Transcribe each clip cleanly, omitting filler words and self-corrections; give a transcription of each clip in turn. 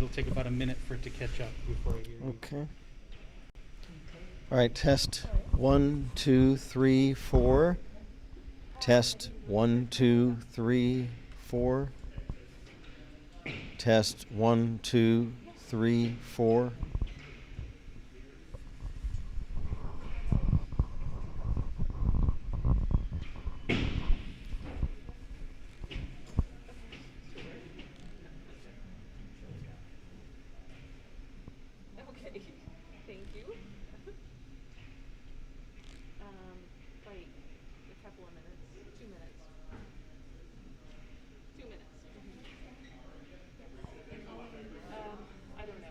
it'll take about a minute for it to catch up before I hear you. Okay. All right, test 1, 2, 3, 4. Test 1, 2, 3, 4. Test 1, 2, 3, 4. Okay, thank you. Like a couple of minutes, 2 minutes. 2 minutes. I don't know.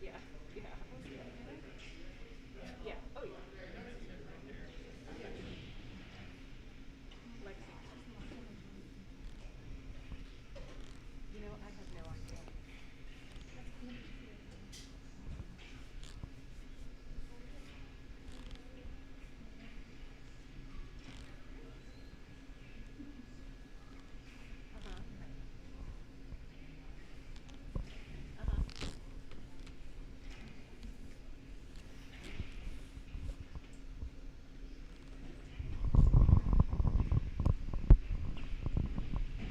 Yeah. Yeah. Yeah. Yeah. Oh yeah. Lexington. You know, I have no idea. Uh-huh. Uh-huh.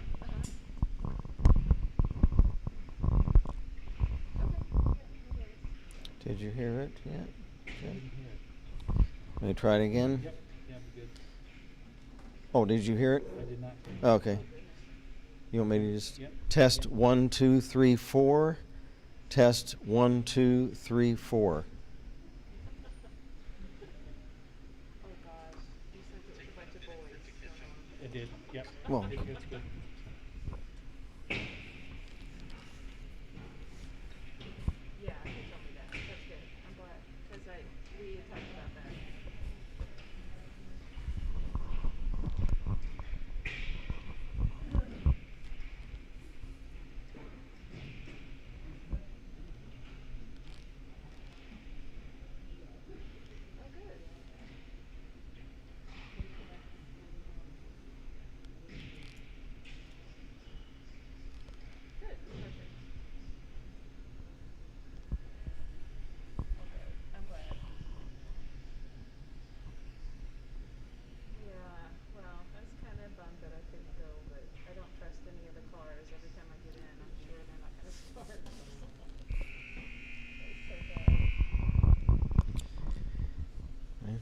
Uh-huh. Okay. Yeah, no worries. Did you hear it yet? I Okay. didn't hear it. Let me try it again. Yep. Yeah, I'm good. Oh, did you hear it? I did not hear it. Okay. Oh, goodness. You want me to just Yep. test 1, 2, 3, 4? Test 1, 2, 3, 4. Oh gosh, you sent it to a bunch of boys. I did. Yep. Well, I think that's good. Yeah, he told me that. That's good. I'm glad because we had talked about that. Oh, good. Good. Perfect. Okay. I'm glad. Yeah. Well, I was kind of bummed that I couldn't go, but I don't trust any of the cars. Every time I get in, I'm sure they're not going to start. That's so bad. okay. Okay.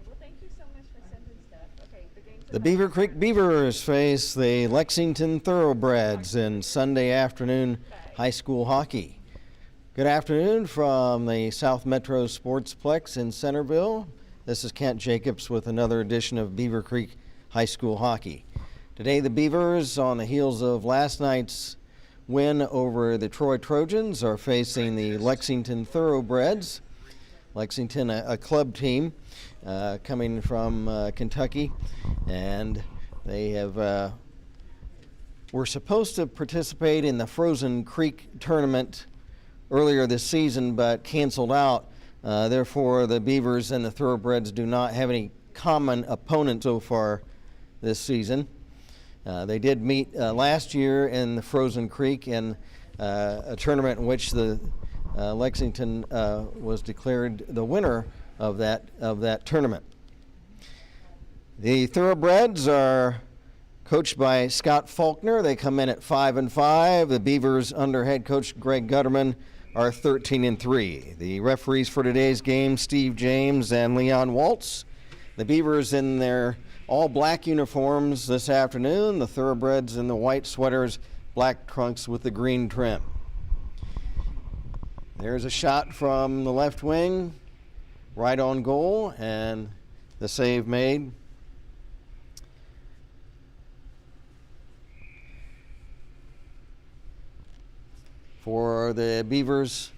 Well, thank you so much for sending stuff. Okay, the game's The about to Beavercreek start. Beavers face the Lexington Thoroughbreds in Sunday afternoon high school hockey. Good afternoon from the South Metro Sportsplex in Centerville. This is Kent Jacobs with another edition of Beavercreek High School Hockey. Today the Beavers, on the heels of last night's win over the Troy Trojans, are facing the Lexington Thoroughbreds. Lexington, a club team coming from Kentucky, and they have were supposed to participate in the Frozen Creek tournament earlier this season, but canceled out. Therefore, the Beavers and the Thoroughbreds do not have any common opponent so far this season. They did meet last year in the Frozen Creek in a tournament in which the Lexington was declared the winner of that tournament. The Thoroughbreds are coached by Scott Faulkner. They come in at 5-5. The Beavers under head coach Greg Gutterman are 13-3. The referees for today's game, Steve James and Leon Waltz. The Beavers in their all black uniforms this afternoon. The Thoroughbreds in the white sweaters, black trunks with the green trim. There's a shot from the left wing, right on goal, and the save made. For the Beavers,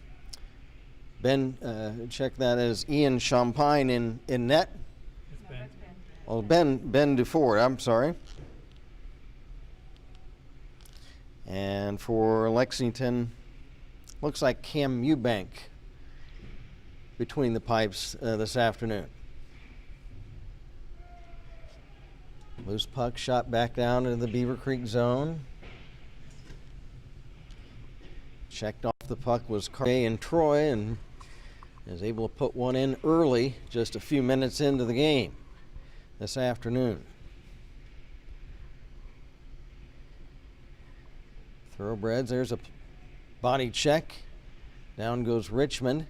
check that as Ian Champagne in net. It's No, Ben. that's Ben. Oh, Ben Dufour, I'm sorry. And for Lexington, looks like Cam Eubank between the pipes this afternoon. Loose puck shot back down into the Beavercreek zone. Checked off the puck was Cartier and Troy, and is able to put one in early, just a few minutes into the game this afternoon. Thoroughbreds, there's a body check. Down goes Richmond.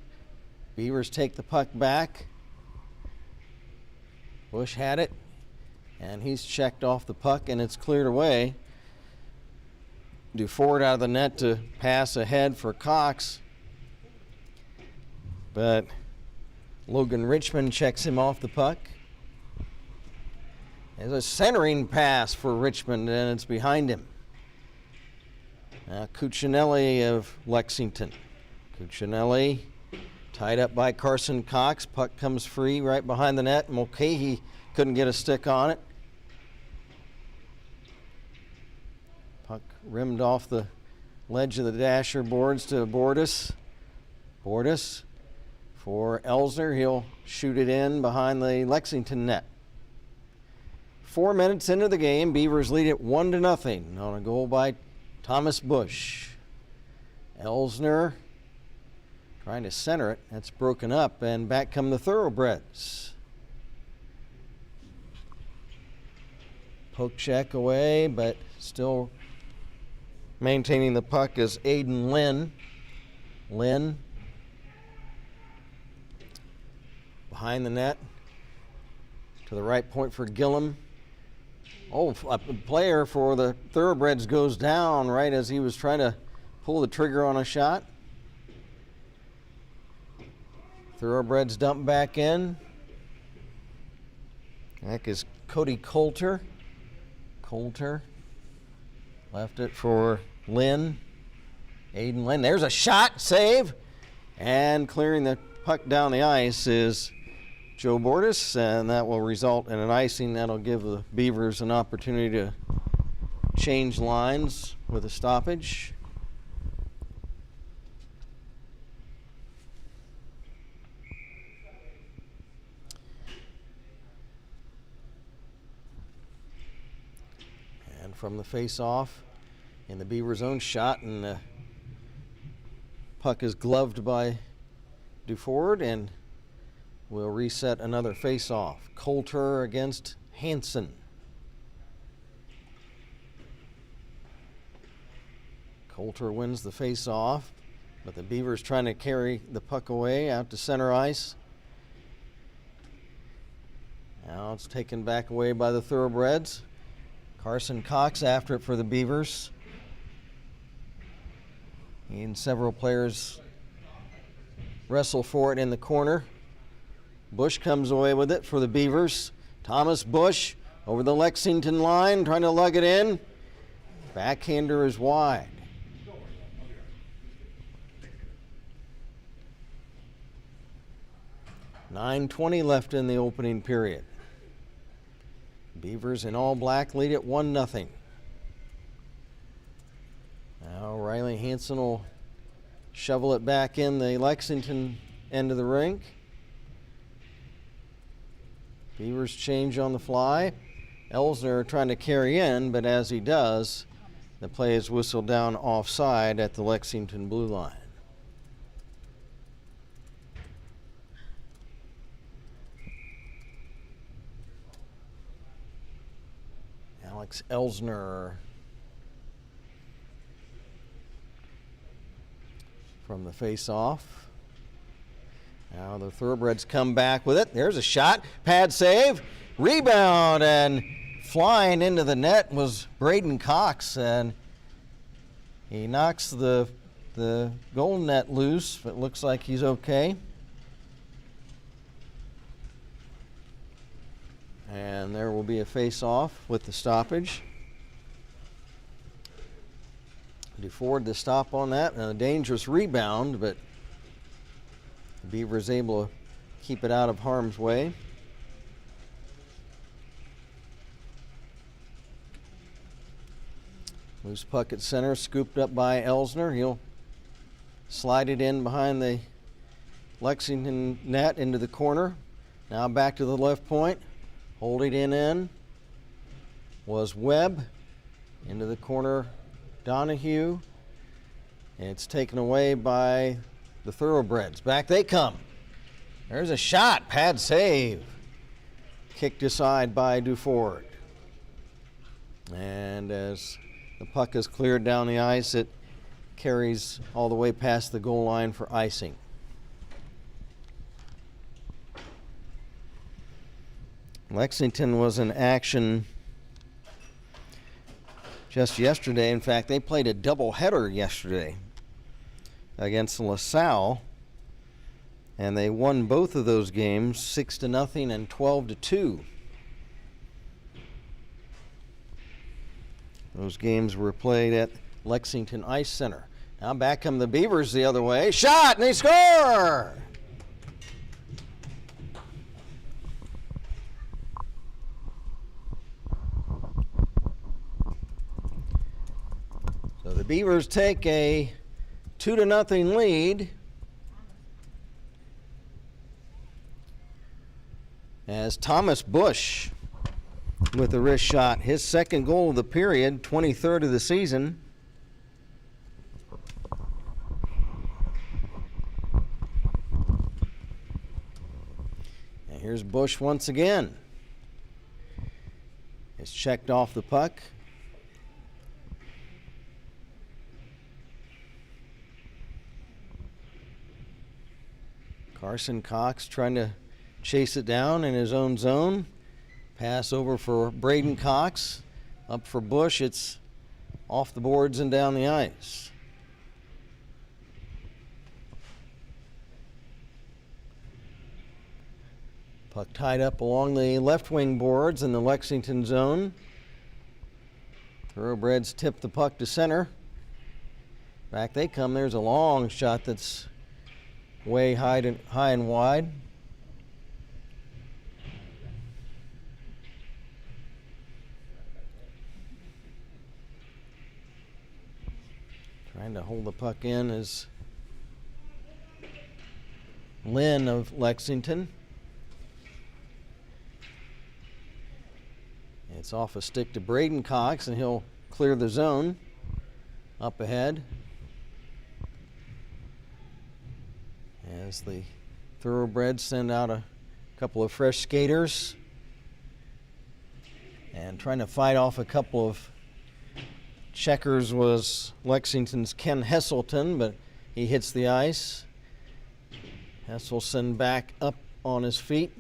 Beavers take the puck back. Bush had it, and he's checked off the puck, and it's cleared away. Duford out of the net to pass ahead for Cox. But Logan Richmond checks him off the puck. There's a centering pass for Richmond, and it's behind him. Now Cuccinelli of Lexington. Cuccinelli tied up by Carson Cox. Puck comes free right behind the net. Mulcahy couldn't get a stick on it. Puck rimmed off the ledge of the dasher boards to Bordas. Bordas for Elsner. He'll shoot it in behind the Lexington net. 4 minutes into the game, Beavers lead it 1-0 on a goal by Thomas Bush. Elsner trying to center it. That's broken up, and back come the Thoroughbreds. Poke check away, but still maintaining the puck is Aiden Lynn. Lynn behind the net to the right point for Gillum. Oh, a player for the Thoroughbreds goes down right as he was trying to pull the trigger on a shot. Thoroughbreds dump back in. That is Cody Coulter. Coulter left it for Lynn. Aiden Lynn. There's a shot, save. And clearing the puck down the ice is Joe Bordas, and that will result in an icing. That'll give the Beavers an opportunity to change lines with a stoppage. And from the face-off in the Beavers' own shot, and the puck is gloved by Duford, and we'll reset another face-off. Coulter against Hansen. Coulter wins the face-off, but the Beavers trying to carry the puck away out to center ice. Now it's taken back away by the Thoroughbreds. Carson Cox after it for the Beavers. And several players wrestle for it in the corner. Bush comes away with it for the Beavers. Thomas Bush over the Lexington line, trying to lug it in. Backhander is wide. .9:20 left in the opening period. Beavers in all black lead it 1-0. Now Riley Hansen will shovel it back in the Lexington end of the rink. Beavers change on the fly. Elsner trying to carry in, but as he does, the play is whistled down offside at the Lexington blue line. Alex Elsner from the face-off. Now the Thoroughbreds come back with it. There's a shot. Pad save. Rebound, and flying into the net was Braden Cox, and he knocks the goal net loose. It looks like he's okay. And there will be a face-off with the stoppage. Duford the stop on that, and a dangerous rebound, but the Beavers able to keep it out of harm's way. Loose puck at center, scooped up by Elsner. He'll slide it in behind the Lexington net into the corner. Now back to the left point. Hold it in. was Webb. Into the corner, Donahue. And it's taken away by the Thoroughbreds. Back they come. There's a shot. Pad save. Kicked aside by Duford. And as the puck is cleared down the ice, it carries all the way past the goal line for icing. Lexington was in action just yesterday. In fact, they played a doubleheader yesterday against LaSalle, and they won both of those games 6-0 and 12-2. Those games were played at Lexington Ice Center. Now back come the Beavers the other way. Shot, and they score! So the Beavers take a 2-0 lead as Thomas Bush with a wrist shot, his second goal of the period, 23rd of the season. And here's Bush once again. It's checked off the puck. Carson Cox trying to chase it down in his own zone. Pass over for Braden Cox. Up for Bush. It's off the boards and down the ice. Puck tied up along the left wing boards in the Lexington zone. Thoroughbreds tip the puck to center. Back they come. There's a long shot that's way high and wide. Trying to hold the puck in is Lynn of Lexington. It's off a stick to Braden Cox, and he'll clear the zone. Up ahead as the Thoroughbreds send out a couple of fresh skaters and trying to fight off a couple of checkers was Lexington's Ken Hesselton, but he hits the ice. Hesselton back up on his feet.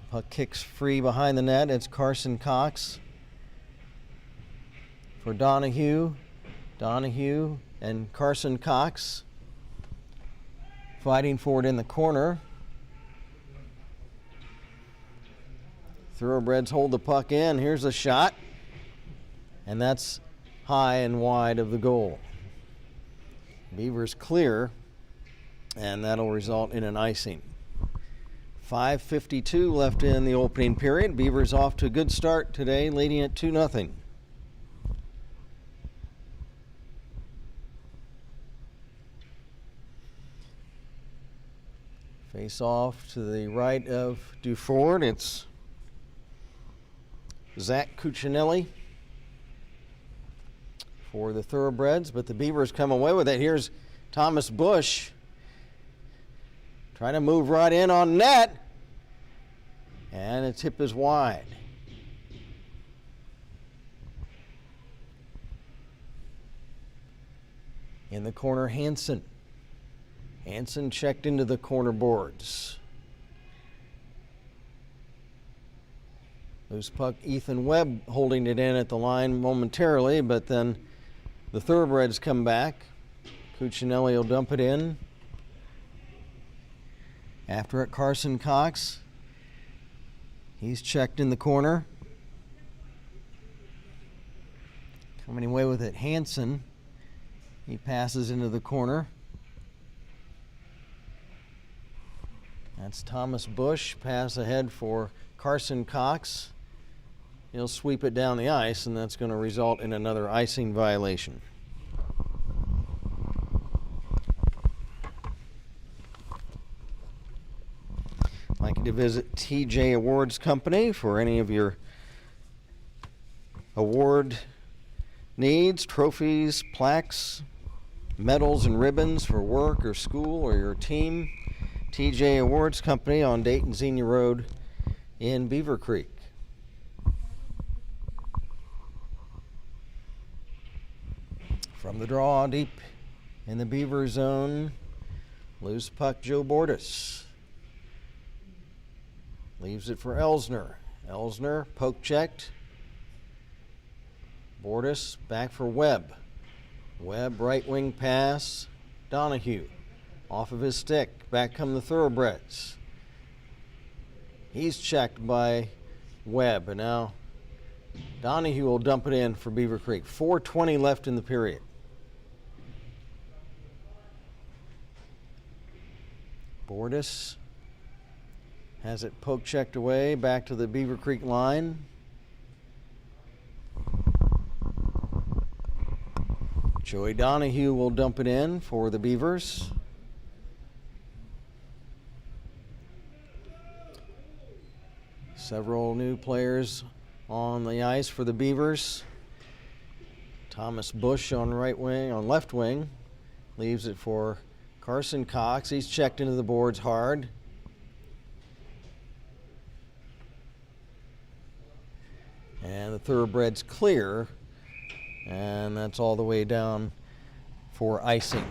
Puck kicks free behind the net. It's Carson Cox for Donahue. Donahue and Carson Cox fighting for it in the corner. Thoroughbreds hold the puck in. Here's a shot. And that's high and wide of the goal. Beavers clear, and that'll result in an icing. 5:52 left in the opening period. Beavers off to a good start today, leading at 2-0. Face off to the right of Duford. It's Zach Cuccinelli for the Thoroughbreds, but the Beavers come away with it. Here's Thomas Bush trying to move right in on net, and the tip is wide. In the corner, Hansen. Hansen checked into the corner boards. Loose puck, Ethan Webb holding it in at the line momentarily, but then the Thoroughbreds come back. Cuccinelli will dump it in. After it, Carson Cox. He's checked in the corner. Coming away with it, Hansen. He passes into the corner. That's Thomas Bush. Pass ahead for Carson Cox. He'll sweep it down the ice, and that's going to result in another icing violation. I'd like you to visit TJ Awards Company for any of your award needs, trophies, plaques, medals, and ribbons for work or school or your team. TJ Awards Company on Dayton Xenia Road in Beavercreek. From the draw, deep in the Beaver zone, loose puck, Joe Bordas. Leaves it for Elsner. Elsner, poke checked. Bordas, back for Webb. Webb, right wing pass. Donahue, off of his stick. Back come the Thoroughbreds. He's checked by Webb, and now Donahue will dump it in for Beavercreek. 4:20 left in the period. Bordas has it poke checked away, back to the Beavercreek line. Joey Donahue will dump it in for the Beavers. Several new players on the ice for the Beavers. Thomas Bush on left wing, leaves it for Carson Cox. He's checked into the boards hard. And the Thoroughbreds clear, and that's all the way down for icing.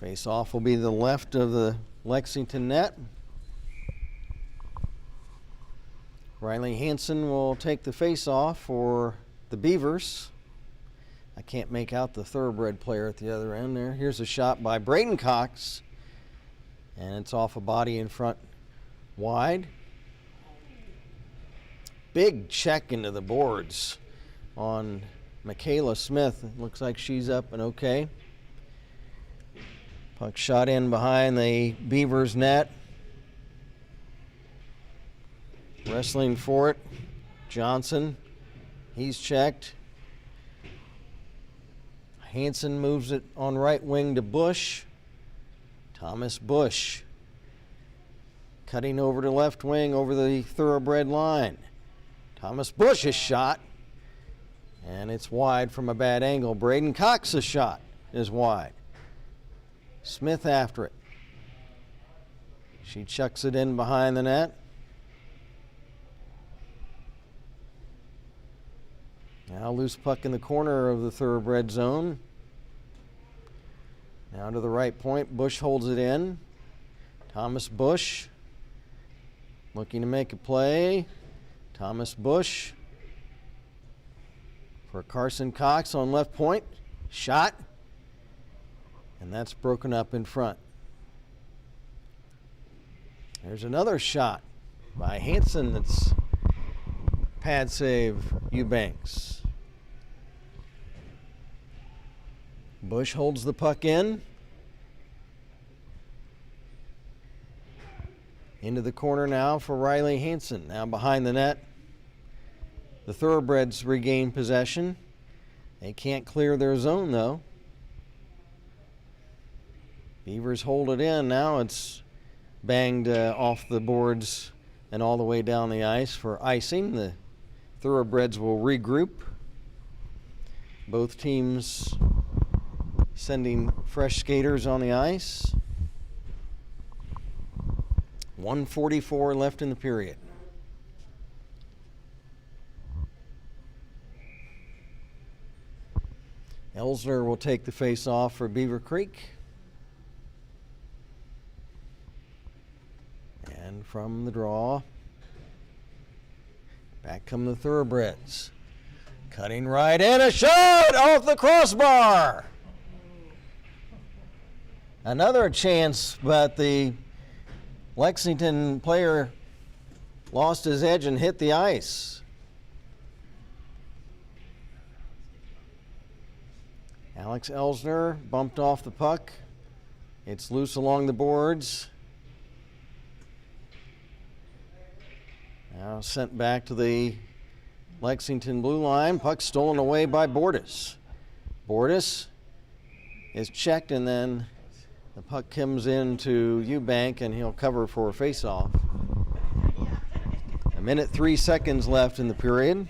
Face-off will be the left of the Lexington net. Riley Hansen will take the face-off for the Beavers. I can't make out the Thoroughbred player at the other end there. Here's a shot by Braden Cox, and it's off a body in front wide. Big check into the boards on Michaela Smith. It looks like she's up and okay. Puck shot in behind the Beavers net. Wrestling for it. Johnson, he's checked. Hansen moves it on right wing to Bush. Thomas Bush cutting over to left wing over the Thoroughbred line. Thomas Bush's shot, and it's wide from a bad angle. Braden Cox's shot is wide. Smith after it. She chucks it in behind the net. Now loose puck in the corner of the Thoroughbred zone. Now to the right point, Bush holds it in. Thomas Bush looking to make a play. Thomas Bush for Carson Cox on left point. Shot. And that's broken up in front. There's another shot by Hansen that's pad save Eubanks. Bush holds the puck in. Into the corner now for Riley Hansen. Now behind the net. The Thoroughbreds regain possession. They can't clear their zone though. Beavers hold it in. Now it's banged off the boards and all the way down the ice for icing. The Thoroughbreds will regroup. Both teams sending fresh skaters on the ice. 1:44 left in the period. Elsner will take the face-off for Beavercreek. And from the draw, back come the Thoroughbreds. Cutting right in, a shot off the crossbar. Another chance, but the Lexington player lost his edge and hit the ice. Alex Elsner bumped off the puck. It's loose along the boards. Now sent back to the Lexington blue line. Puck stolen away by Bordas. Bordas is checked and then The puck comes into Eubank, and he'll cover for a face-off. 1 minute 3 seconds left in the period.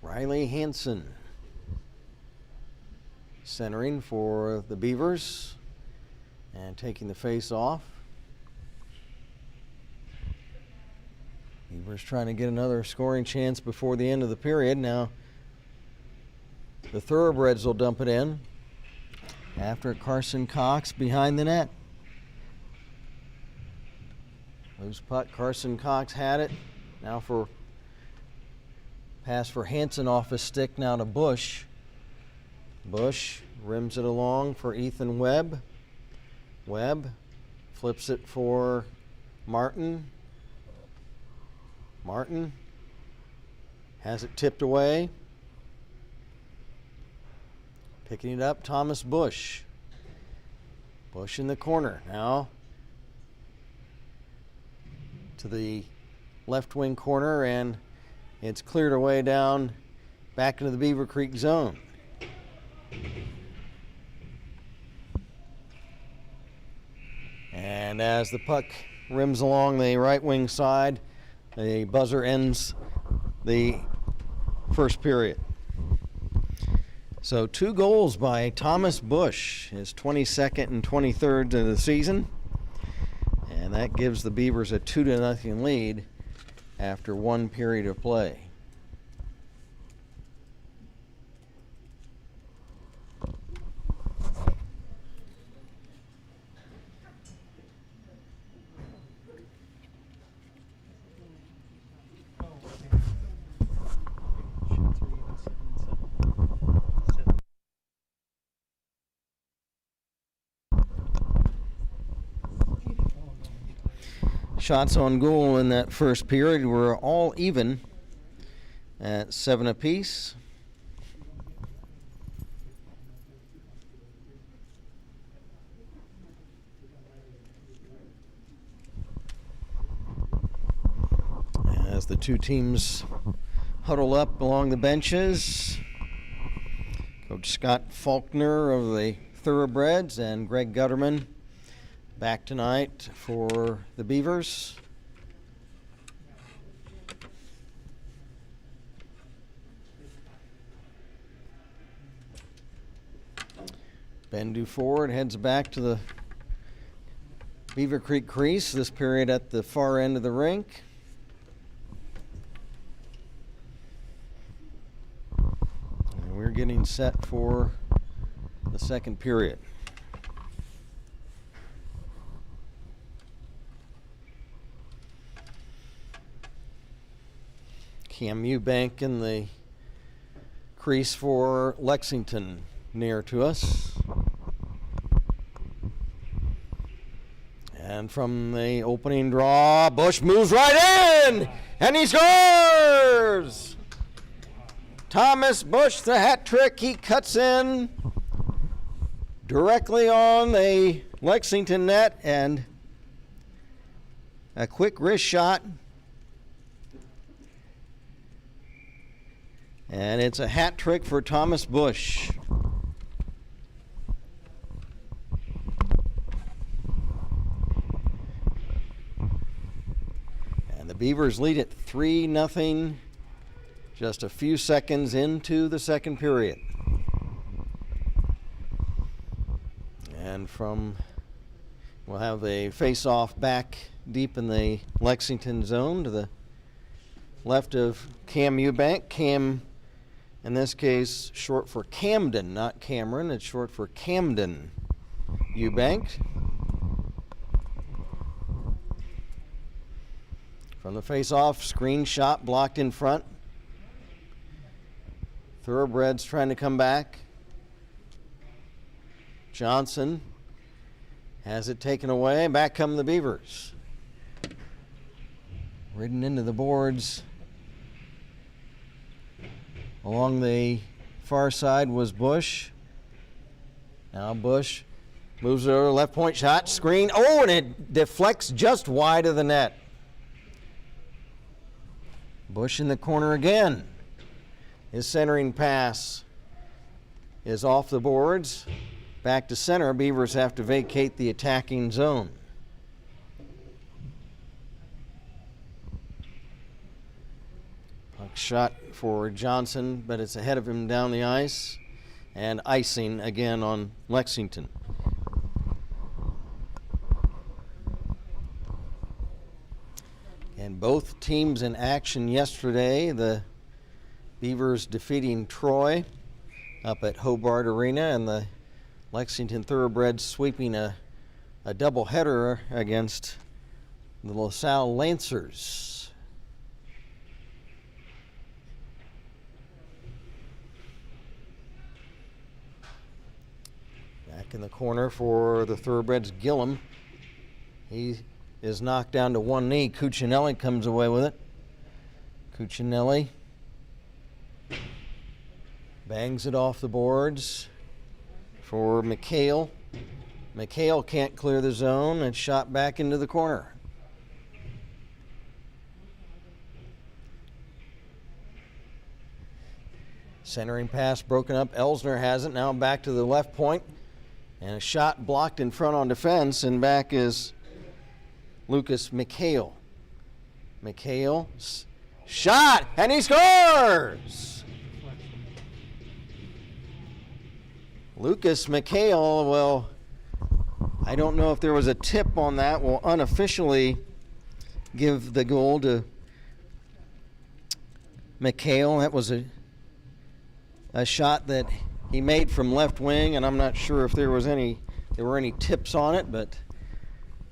Riley Hansen centering for the Beavers and taking the face off. Beavers trying to get another scoring chance before the end of the period. Now the Thoroughbreds will dump it in after Carson Cox behind the net. Loose puck, Carson Cox had it. Now for pass for Hansen off his stick, now to Bush. Bush rims it along for Ethan Webb. Webb flips it for Martin. Martin has it tipped away. Picking it up, Thomas Bush. Bush in the corner. Now to the left wing corner, and it's cleared away down back into the Beavercreek zone. And as the puck rims along the right wing side, the buzzer ends the first period. So 2 goals by Thomas Bush, his 22nd and 23rd of the season. And that gives the Beavers a 2-0 lead after 1 period of play. Shots on goal in that first period were all even at 7 apiece. As the two teams huddle up along the benches, Coach Scott Faulkner of the Thoroughbreds and Greg Gutterman back tonight for the Beavers. Ben Duford heads back to the Beavercreek crease, this period at the far end of the rink. And we're getting set for the second period. Cam Eubank in the crease for Lexington near to us. And from the opening draw, Bush moves right in, and he scores! Thomas Bush, the hat trick, he cuts in directly on the Lexington net, and a quick wrist shot. And it's a hat trick for Thomas Bush. And the Beavers lead it 3-0 just a few seconds into the second period. And we'll have a face-off back deep in the Lexington zone to the left of Cam Eubank. Cam, in this case, short for Camden, not Cameron. It's short for Camden Eubank. From the face-off, screen shot blocked in front. Thoroughbreds trying to come back. Johnson has it taken away. Back come the Beavers. Ridden into the boards. Along the far side was Bush. Now Bush moves it over, left point shot, screen. Oh, and it deflects just wide of the net. Bush in the corner again. His centering pass is off the boards. Back to center. Beavers have to vacate the attacking zone. Puck shot for Johnson, but it's ahead of him down the ice. And icing again on Lexington. And both teams in action yesterday. The Beavers defeating Troy up at Hobart Arena, and the Lexington Thoroughbreds sweeping a doubleheader against the LaSalle Lancers. Back in the corner for the Thoroughbreds, Gillum. He is knocked down to one knee. Cuccinelli comes away with it. Cuccinelli bangs it off the boards for McHale. McHale can't clear the zone and shot back into the corner. Centering pass broken up. Elsner has it. Now back to the left point. And a shot blocked in front on defense. And back is Lucas McHale. McHale shot, and he scores! Lucas McHale, well, I don't know if there was a tip on that. Will unofficially give the goal to McHale. That was a shot that he made from left wing, and I'm not sure if there were any tips on it, but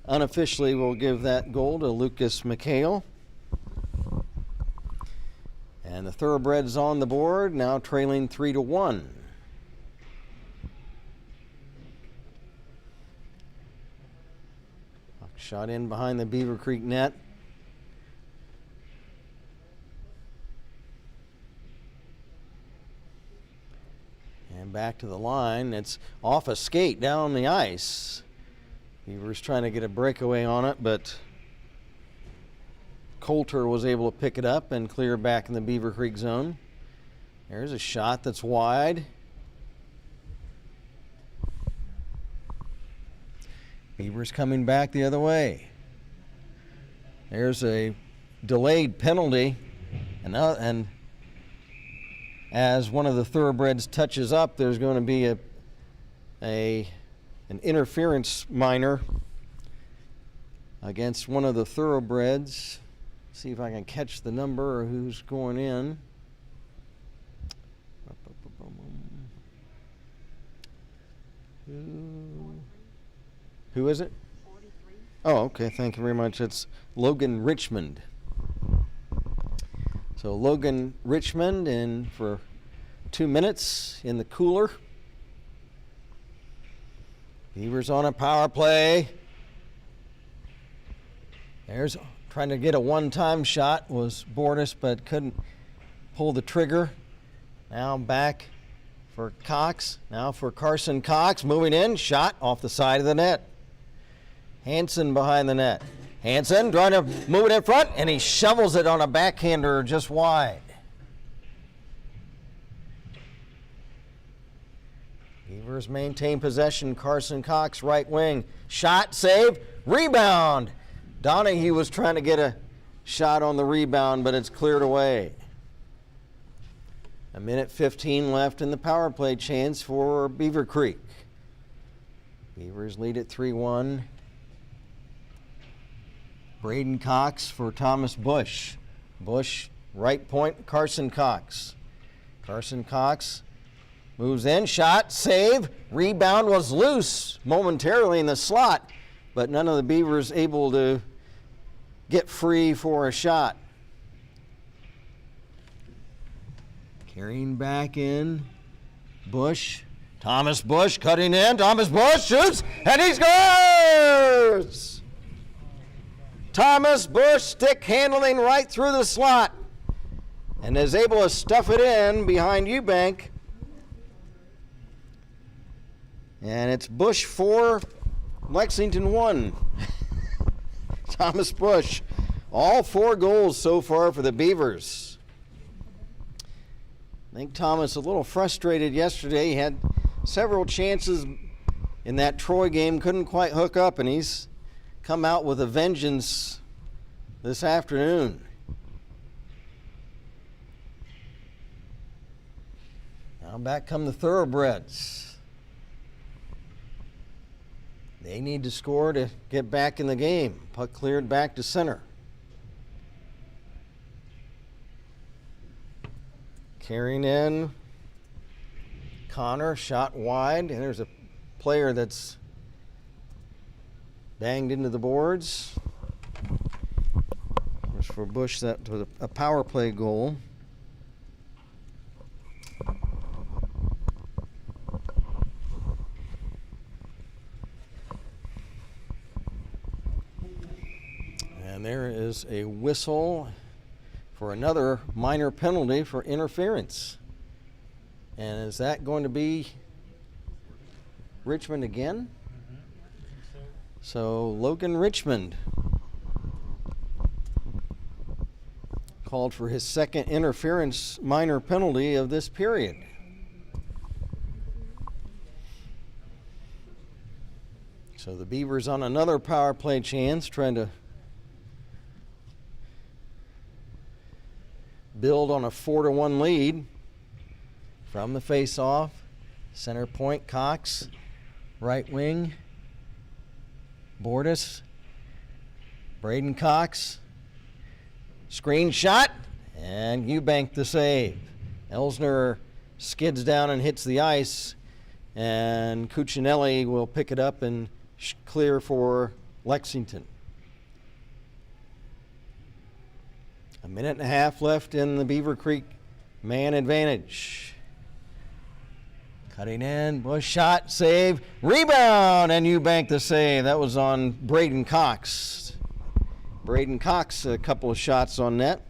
unofficially we'll give that goal to Lucas McHale. And the Thoroughbreds on the board, now trailing 3-1. Shot in behind the Beavercreek net. And back to the line. It's off a skate down the ice. Beavers trying to get a breakaway on it, but Coulter was able to pick it up and clear back in the Beavercreek zone. There's a shot that's wide. Beavers coming back the other way. There's a delayed penalty, and as one of the Thoroughbreds touches up, there's going to be an interference minor against one of the Thoroughbreds. See if I can catch the number or who's going in. Who is it? 43. Oh, okay. Thank you very much. It's Logan Richmond. So Logan Richmond in for 2 minutes in the cooler. Beavers on a power play. There's trying to get a one-time shot was Bordas, but couldn't pull the trigger. Now back for Cox. Now for Carson Cox. Moving in. Shot off the side of the net. Hansen behind the net. Hansen trying to move it in front, and he shovels it on a backhander just wide. Beavers maintain possession. Carson Cox, right wing. Shot, save, rebound. Donahue was trying to get a shot on the rebound, but it's cleared away. 1:15 left in the power play chance for Beavercreek. Beavers lead at 3-1. Braden Cox for Thomas Bush. Bush, right point, Carson Cox. Carson Cox moves in, shot, save, rebound was loose momentarily in the slot, but none of the Beavers able to get free for a shot. Carrying back in, Bush. Thomas Bush cutting in, Thomas Bush shoots, and he scores! Thomas Bush stick handling right through the slot and is able to stuff it in behind Eubank. And it's Bush 4, Lexington 1. Thomas Bush All 4 goals so far for the Beavers. I think Thomas a little frustrated yesterday. He had several chances in that Troy game, couldn't quite hook up, and he's come out with a vengeance this afternoon. Now back come the Thoroughbreds. They need to score to get back in the game. Puck cleared back to center. Carrying in. Connor shot wide, and there's a player that's banged into the boards. Of course, for Bush, that was a power play goal. And there is a whistle for another minor penalty for interference. And is that going to be Richmond again? So Logan Richmond called for his second interference minor penalty of this period. So the Beavers on another power play chance, trying to build on a 4-1 lead. From the face-off, center point, Cox, right wing, Bordas, Braden Cox, screen shot, and Eubank the save. Elsner skids down and hits the ice, and Cuccinelli will pick it up and clear for Lexington. A minute and a half left in the Beavercreek man advantage. Cutting in, Bush shot, save, rebound, and Eubank the save. That was on Braden Cox. Braden Cox, a couple of shots on net.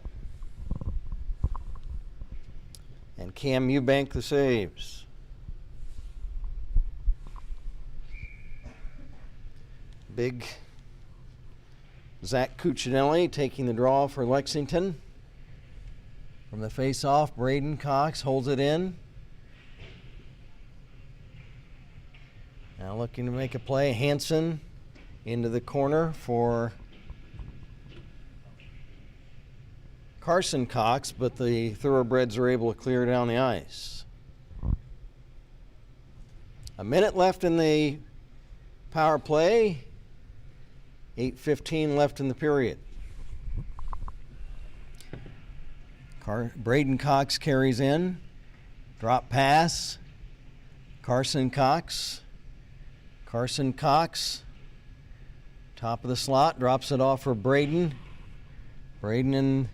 And Cam Eubank the saves. Big Zach Cuccinelli taking the draw for Lexington. From the face-off, Braden Cox holds it in. Now looking to make a play. Hansen into the corner for Carson Cox, but the Thoroughbreds are able to clear down the ice. A minute left in the power play. 8:15 left in the period. Braden Cox carries in. Drop pass. Carson Cox. Carson Cox, top of the slot, drops it off for Braden. Braden in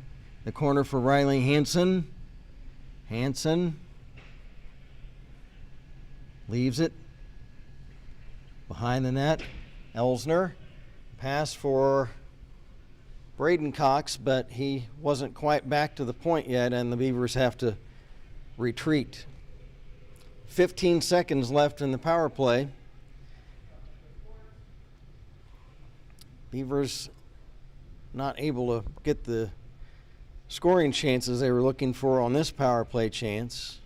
the corner for Riley Hansen. Hansen leaves it behind the net. Elsner, pass for Braden Cox, but he wasn't quite back to the point yet, and the Beavers have to retreat. 15 seconds left in the power play. Beavers not able to get the scoring chances they were looking for on this power play chance.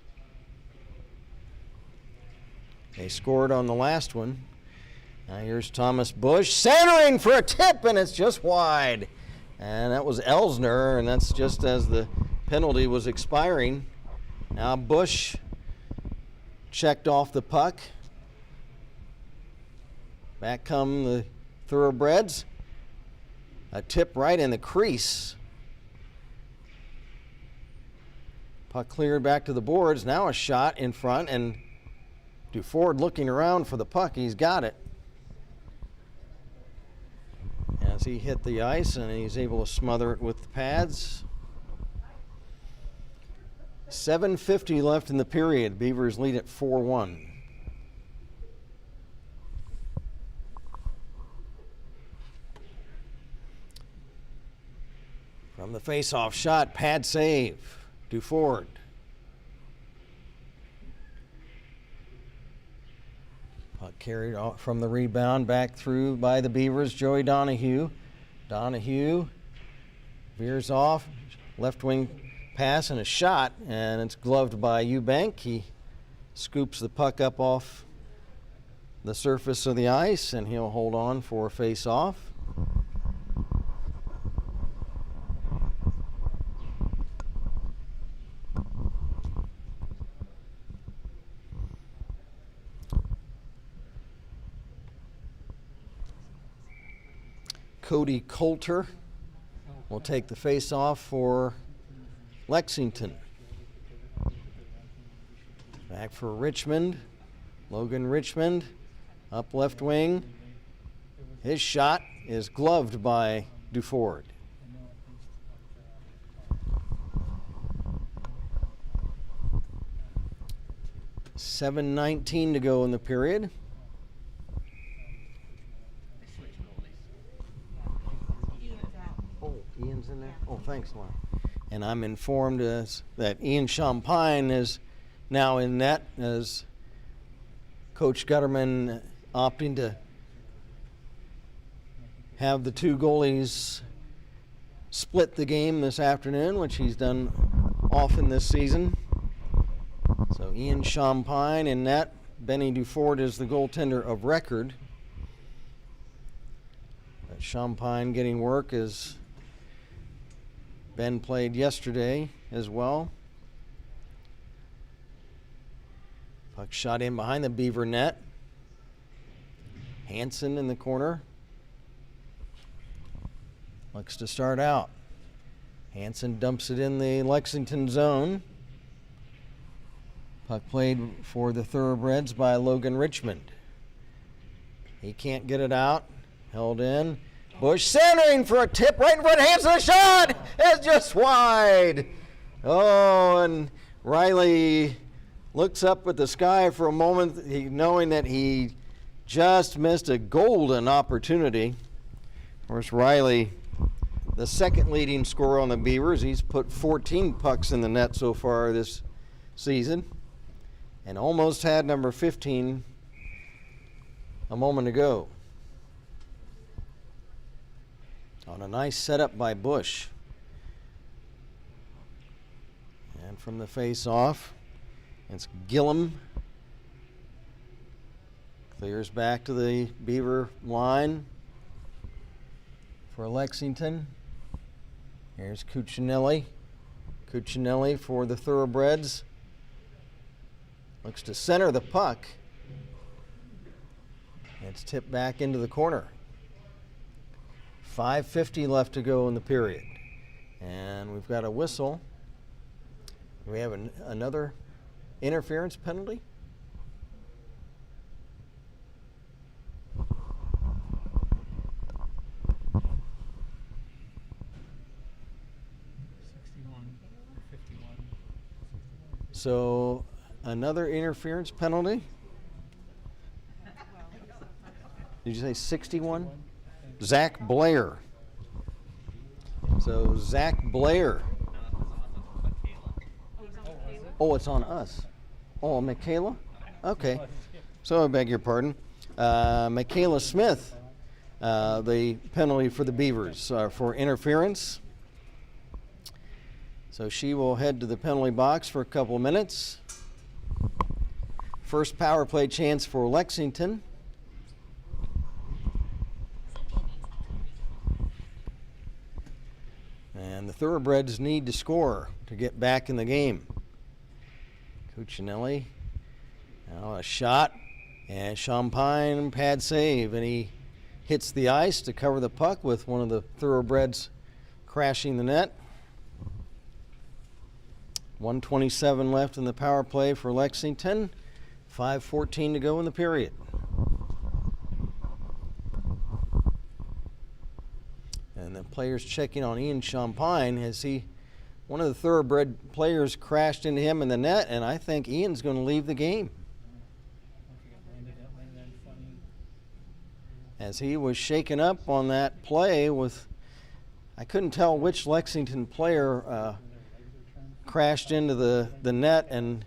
They scored on the last one. Now here's Thomas Bush centering for a tip, and it's just wide. And that was Elsner, and that's just as the penalty was expiring. Now Bush checked off the puck. Back come the Thoroughbreds. A tip right in the crease. Puck cleared back to the boards. Now a shot in front, and Duford looking around for the puck. He's got it. As he hit the ice, and he's able to smother it with the pads. 7:50 left in the period. Beavers lead at 4-1. From the face-off shot, pad save, Duford. Puck carried off from the rebound, back through by the Beavers, Joey Donahue. Donahue Veers off, left wing pass and a shot, and it's gloved by Eubank. He scoops the puck up off the surface of the ice, and he'll hold on for a face-off. Cody Coulter will take the face-off for Lexington. Back for Richmond. Logan Richmond up left wing. His shot is gloved by Duford. 7:19 to go in the period. Oh, Ian's in there? Oh, thanks, Lon. And I'm informed that Ian Champagne is now in net as Coach Gutterman opting to have the two goalies split the game this afternoon, which he's done often this season. So Ian Champagne in net. Benny Duford is the goaltender of record. But Champagne getting work as Ben played yesterday as well. Puck shot in behind the Beaver net. Hansen in the corner. Looks to start out. Hansen dumps it in the Lexington zone. Puck played for the Thoroughbreds by Logan Richmond. He can't get it out. Held in. Bush centering for a tip right in front. Hansen, a shot! It's just wide. Oh, and Riley looks up at the sky for a moment, knowing that he just missed a golden opportunity. Of course, Riley, the second leading scorer on the Beavers, he's put 14 pucks in the net so far this season, and almost had number 15 a moment ago. On a nice setup by Bush. And from the face-off, it's Gillum. Clears back to the Beaver line for Lexington. Here's Cuccinelli. Cuccinelli for the Thoroughbreds. Looks to center the puck. It's tipped back into the corner. 5:50 left to go in the period. And we've got a whistle. We have another interference penalty. So another interference penalty. Did you say 61? Zach Blair. So Zach Blair. Oh, it's on us. Oh, Michaela? Okay. So I beg your pardon. Michaela Smith, the penalty for the Beavers for interference. So she will head to the penalty box for a couple of minutes. First power play chance for Lexington. And the Thoroughbreds need to score to get back in the game. Cuccinelli, now a shot, and Champagne pad save, and he hits the ice to cover the puck with one of the Thoroughbreds crashing the net. 1:27 left in the power play for Lexington. 5:14 to go in the period. And the players checking on Ian Champagne as one of the Thoroughbred players crashed into him in the net, and I think Ian's going to leave the game. As he was shaken up on that play I couldn't tell which Lexington player crashed into the net and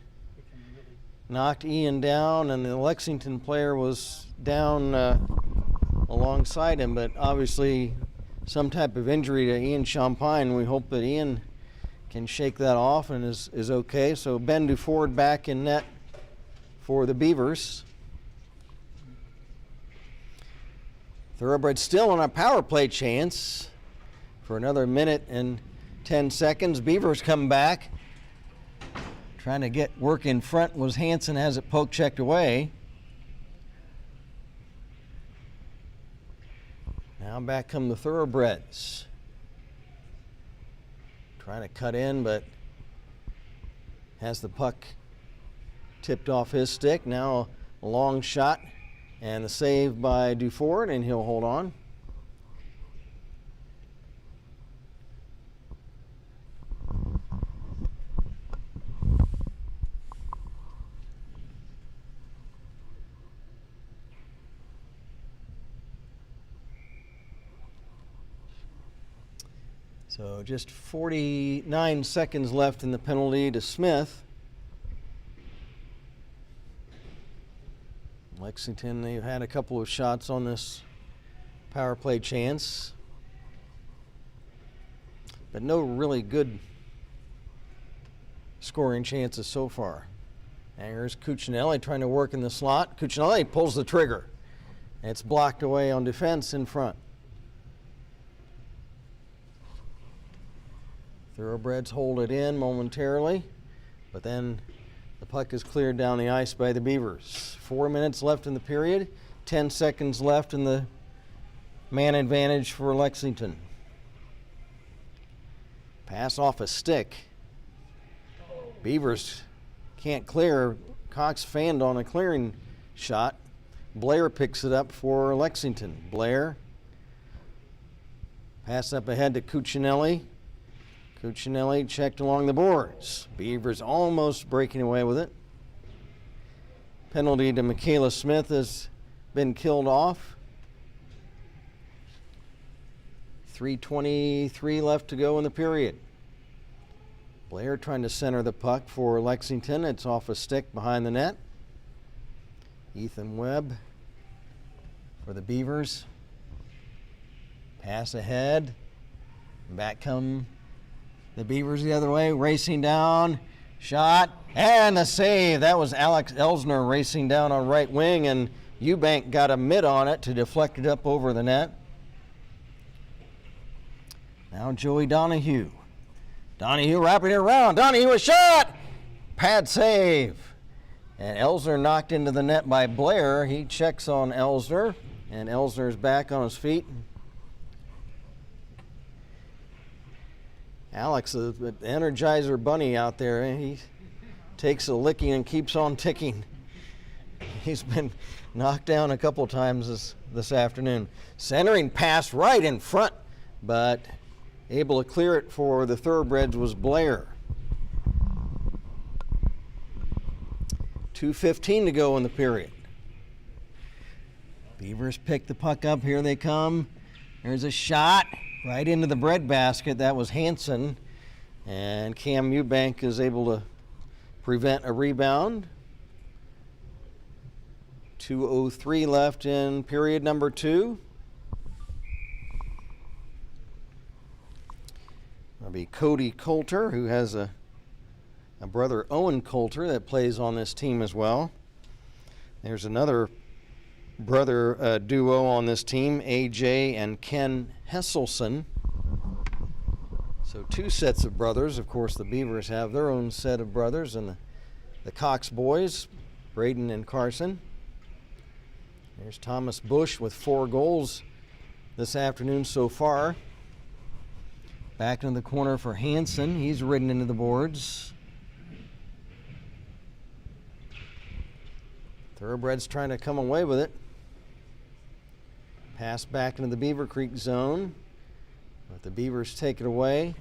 knocked Ian down, and the Lexington player was down alongside him, but obviously some type of injury to Ian Champagne. We hope that Ian can shake that off and is okay. So Ben Duford back in net for the Beavers. Thoroughbred still on a power play chance for another minute and 10 seconds. Beavers come back. Trying to get work in front was Hansen, has it poke checked away. Now back come the Thoroughbreds. Trying to cut in, but has the puck tipped off his stick. Now a long shot and the save by Duford, and he'll hold on. So just 49 seconds left in the penalty to Smith. Lexington, they've had a couple of shots on this power play chance, but no really good scoring chances so far. And here's Cuccinelli trying to work in the slot. Cuccinelli pulls the trigger. It's blocked away on defense in front. Thoroughbreds hold it in momentarily, but then the puck is cleared down the ice by the Beavers. 4 minutes left in the period, 10 seconds left in the man advantage for Lexington. Pass off a stick. Beavers can't clear. Cox fanned on a clearing shot. Blair picks it up for Lexington. Blair. Pass up ahead to Cuccinelli. Cuccinelli checked along the boards. Beavers almost breaking away with it. Penalty to Michaela Smith has been killed off. 3:23 left to go in the period. Blair trying to center the puck for Lexington. It's off a stick behind the net. Ethan Webb for the Beavers. Pass ahead. Back come the Beavers the other way, racing down. Shot and the save. That was Alex Elsner racing down on right wing, and Eubank got a mitt on it to deflect it up over the net. Now Joey Donahue. Donahue wrapping it around. Donahue a shot! Pad save. And Elsner knocked into the net by Blair. He checks on Elsner, and Elsner's back on his feet. Alex, the Energizer Bunny out there, he takes a licking and keeps on ticking. He's been knocked down a couple times this afternoon. Centering pass right in front, but able to clear it for the Thoroughbreds was Blair. 2:15 to go in the period. Beavers pick the puck up. Here they come. There's a shot right into the breadbasket. That was Hansen. And Cam Eubank is able to prevent a rebound. 2:03 left in period number 2. That'll be Cody Coulter, who has a brother, Owen Coulter, that plays on this team as well. There's another brother duo on this team, AJ and Ken Hesselson. So 2 sets of brothers. Of course, the Beavers have their own set of brothers, and the Cox boys, Braden and Carson. There's Thomas Bush with 4 goals this afternoon so far. Back into the corner for Hansen. He's ridden into the boards. Thoroughbreds trying to come away with it. Pass back into the Beavercreek zone. But the Beavers take it away.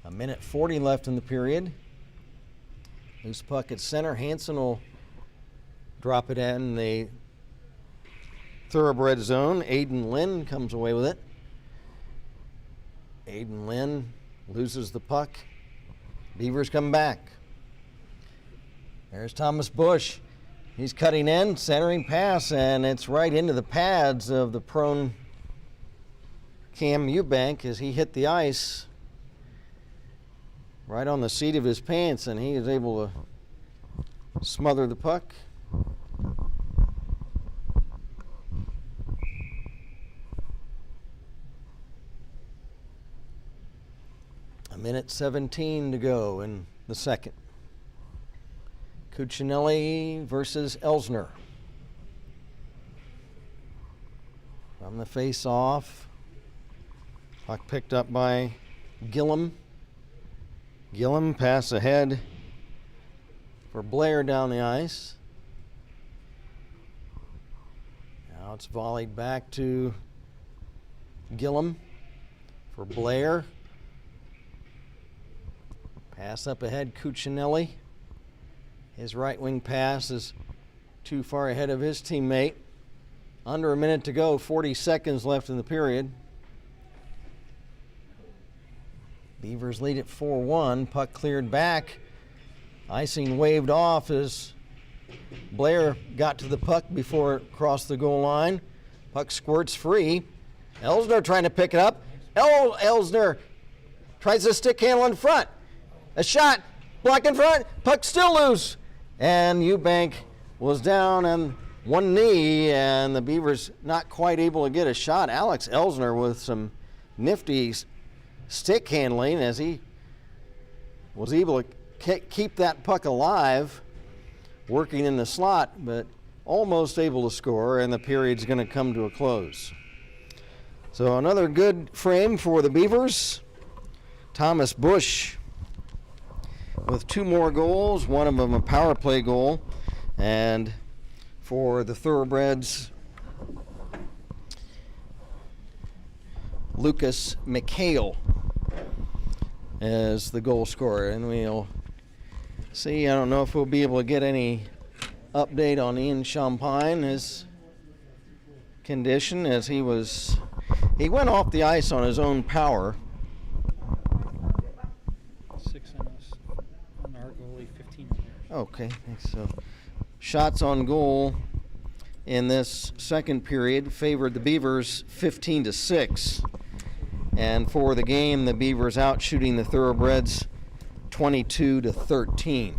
1:40 left in the period. Loose puck at center. Hansen will drop it in the Thoroughbred zone. Aiden Lynn comes away with it. Aiden Lynn loses the puck. Beavers come back. There's Thomas Bush. He's cutting in, centering pass, and it's right into the pads of the prone Cam Eubank as he hit the ice right on the seat of his pants, and he is able to smother the puck. A minute 17 to go in the second. Cuccinelli versus Elsner. From the face-off, puck picked up by Gillum. Gillum pass ahead for Blair down the ice. Now it's volleyed back to Gillum for Blair. Pass up ahead, Cuccinelli. His right wing pass is too far ahead of his teammate. Under a minute to go, 40 seconds left in the period. Beavers lead at 4-1. Puck cleared back. Icing waved off as Blair got to the puck before it crossed the goal line. Puck squirts free. Elsner trying to pick it up. Elsner tries to stick handle in front. A shot, block in front, puck still loose. And Eubank was down on one knee, and the Beavers not quite able to get a shot. Alex Elsner with some nifty stick handling as he was able to keep that puck alive, working in the slot, but almost able to score, and the period's going to come to a close. So another good frame for the Beavers. Thomas Bush with 2 more goals, one of them a power play goal. And for the Thoroughbreds, Lucas McHale as the goal scorer. And we'll see, I don't know if we'll be able to get any update on Ian Champagne, his condition, as he went off the ice on his own power. 6 on us, on our goalie, 15 on theirs. Okay, so shots on goal in this second period favored the Beavers 15-6. And for the game, the Beavers out shooting the Thoroughbreds 22-13.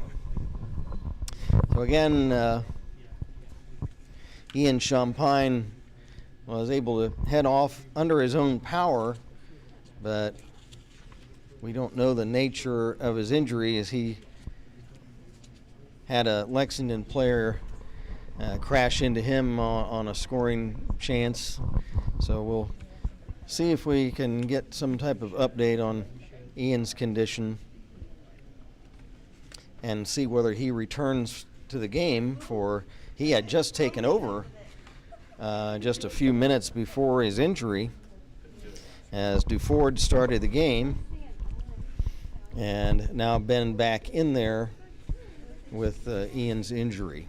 So again, Ian Champagne was able to head off under his own power, but we don't know the nature of his injury, as he had a Lexington player crash into him on a scoring chance. So we'll see if we can get some type of update on Ian's condition and see whether he returns to the game. For he had just taken over just a few minutes before his injury, as Duford started the game, and now been back in there with Ian's injury.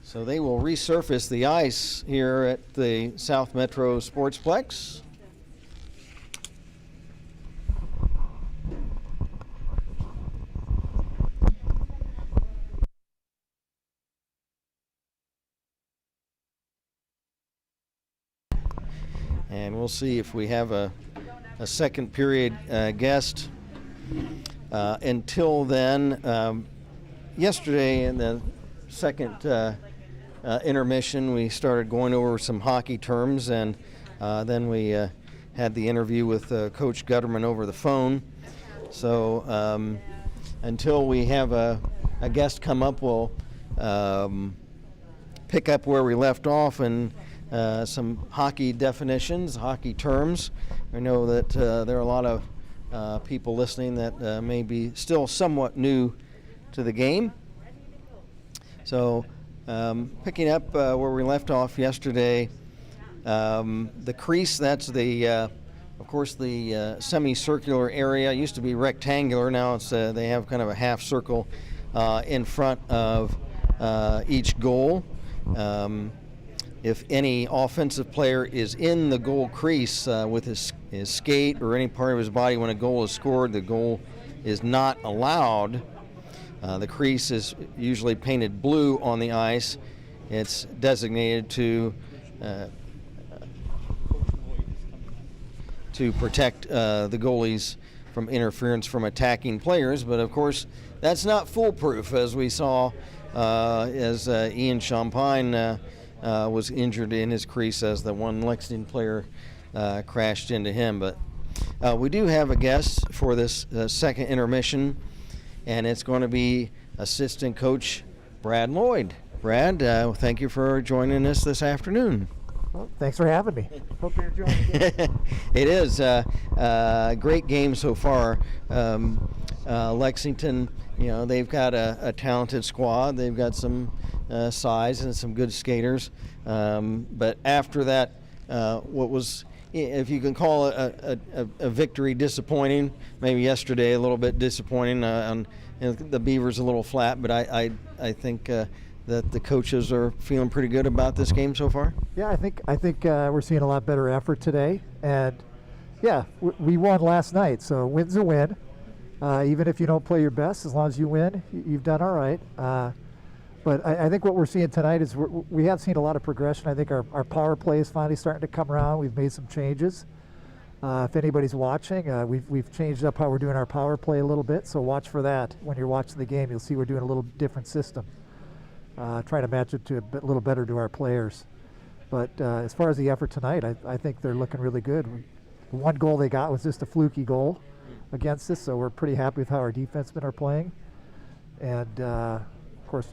So they will resurface the ice here at the South Metro Sportsplex. And we'll see if we have a second period guest. Until then, yesterday in the second intermission, we started going over some hockey terms, and then we had the interview with Coach Gutterman over the phone. So until we have a guest come up, we'll pick up where we left off and some hockey definitions, hockey terms. I know that there are a lot of people listening that may be still somewhat new to the game. So picking up where we left off yesterday, the crease, that's the, of course, the semicircular area. It used to be rectangular. Now it's they have kind of a half circle in front of each goal. If any offensive player is in the goal crease with his skate or any part of his body when a goal is scored, the goal is not allowed. The crease is usually painted blue on the ice. It's designated to protect the goalies from interference from attacking players, but of course that's not foolproof, as we saw as Ian Champagne was injured in his crease as the one Lexington player crashed into him. But we do have a guest for this second intermission, and it's going to be assistant coach Brad Lloyd. Brad, thank you for joining us this afternoon. Well, thanks for having me. Hope you're enjoying it. It is a great game so far. Lexington, they've got a talented squad. They've got some size and some good skaters. But after that, what was, if you can call it a victory, disappointing, maybe yesterday a little bit disappointing. The Beavers a little flat, but I think that the coaches are feeling pretty good about this game so far? Yeah, I think we're seeing a lot better effort today, and yeah, we won last night, so win's a win. Even if you don't play your best, as long as you win, you've done all right. But I think what we're seeing tonight is we have seen a lot of progression. I think our power play is finally starting to come around. We've made some changes. If anybody's watching, we've changed up how we're doing our power play a little bit, so watch for that. When you're watching the game, you'll see we're doing a little different system. Trying to match it to a little better to our players. But as far as the effort tonight, I think they're looking really good. The one goal they got was just a fluky goal against us, so we're pretty happy with how our defensemen are playing. And of course,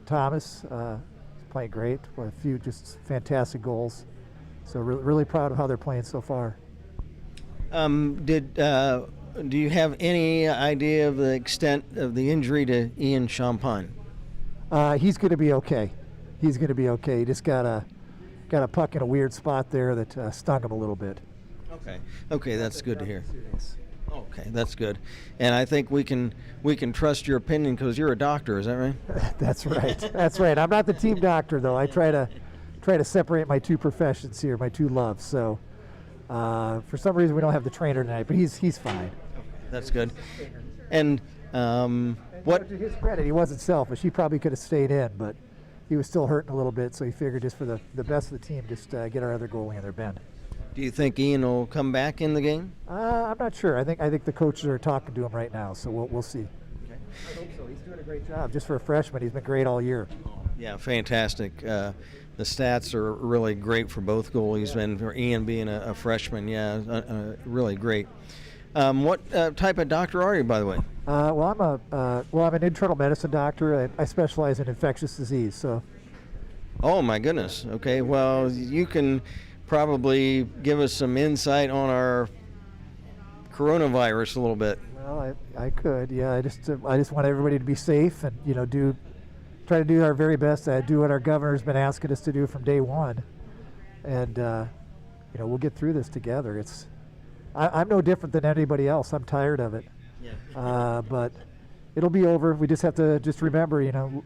Thomas is playing great with a few just fantastic goals. So really proud of how they're playing so far. Do you have any idea of the extent of the injury to Ian Champagne? He's going to be okay. He's going to be okay. He just got a puck in a weird spot there that stung him a little bit. Okay, that's good to hear. Okay, that's good. And I think we can trust your opinion because you're a doctor. Is that right? That's right. That's right. I'm not the team doctor though. I try to separate my two professions here, my two loves. So for some reason we don't have the trainer tonight, but he's fine. That's good. And what? To his credit, he wasn't selfish. He probably could have stayed in, but he was still hurting a little bit, so he figured just for the best of the team, just get our other goalie in their bend. Do you think Ian will come back in the game? I'm not sure. I think the coaches are talking to him right now, so we'll see. Okay. I hope so. He's doing a great job. Just for a freshman, he's been great all year. Yeah, fantastic. The stats are really great for both goalies, and for Ian being a freshman, really great. What type of doctor are you, by the way? I'm an internal medicine doctor. I specialize in infectious disease. So. Oh my goodness. Okay. Well, you can probably give us some insight on our coronavirus a little bit. Well, I could. Yeah. I just want everybody to be safe and try to do our very best. Do what our governor's been asking us to do from day one, and we'll get through this together. I'm no different than anybody else. I'm tired of it. Yeah. But it'll be over. We just have to remember,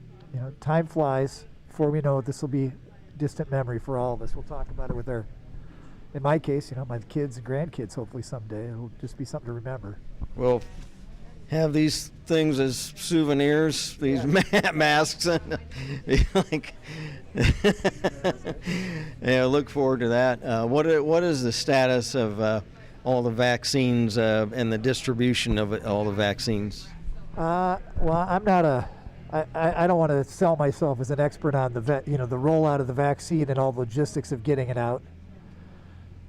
time flies. Before we know it, this will be distant memory for all of us. We'll talk about it with in my case, my kids and grandkids. Hopefully someday it'll just be something to remember. We'll have these things as souvenirs, these masks, and look forward to that. What is the status of all the vaccines and the distribution of all the vaccines? Well, I'm not I don't want to sell myself as an expert on the rollout of the vaccine and all the logistics of getting it out.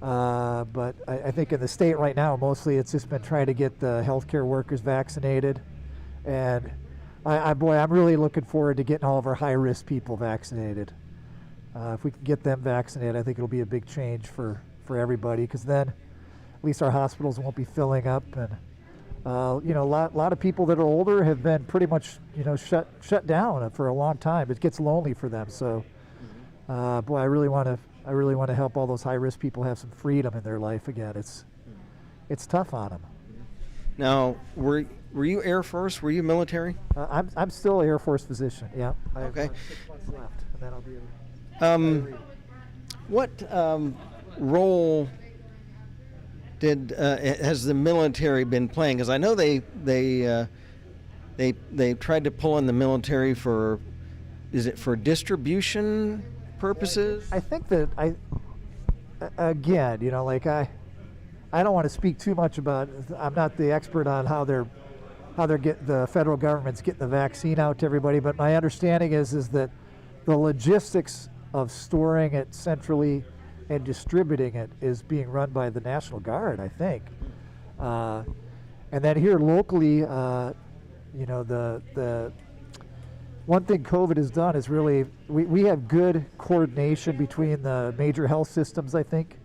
But I think in the state right now, mostly it's just been trying to get the healthcare workers vaccinated, and I'm really looking forward to getting all of our high-risk people vaccinated. If we can get them vaccinated, I think it'll be a big change for everybody, because then at least our hospitals won't be filling up, and a lot of people that are older have been pretty much shut down for a long time. It gets lonely for them. So, I really want to help all those high risk people have some freedom in their life again. It's tough on them. Now, were you Air Force? Were you military? I'm still an Air Force physician. Yeah. I have okay. 6 months left, and then I'll be. What role Has the military been playing? Because I know they tried to pull in the military for, is it for distribution purposes? I think that again, like I don't want to speak too much about. I'm not the expert on how the federal government's getting the vaccine out to everybody, but my understanding is that the logistics of storing it centrally and distributing it is being run by the National Guard, I think. And then here locally, the one thing COVID has done is really, we have good coordination between the major health systems, I think,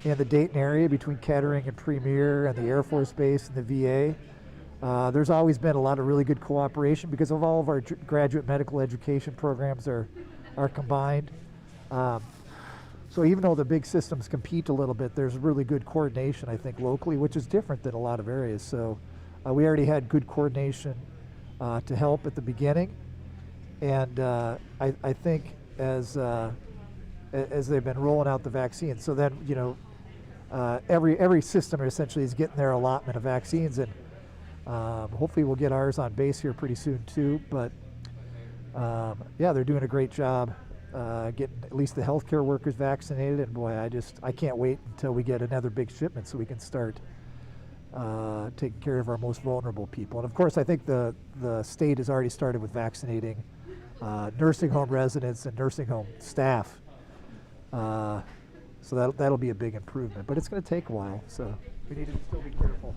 in the Dayton area, between Kettering and Premier and the Air Force Base and the VA. There's always been a lot of really good cooperation because of all of our graduate medical education programs are combined. So even though the big systems compete a little bit, there's really good coordination, I think, locally, which is different than a lot of areas. So we already had good coordination to help at the beginning. And I think as they've been rolling out the vaccine, so then, every system essentially is getting their allotment of vaccines. And hopefully we'll get ours on base here pretty soon too. But yeah, they're doing a great job getting at least the healthcare workers vaccinated, and boy, I can't wait until we get another big shipment so we can start taking care of our most vulnerable people. And of course, I think the state has already started with vaccinating nursing home residents and nursing home staff. So that'll be a big improvement, but it's going to take a while, so we need to still be careful.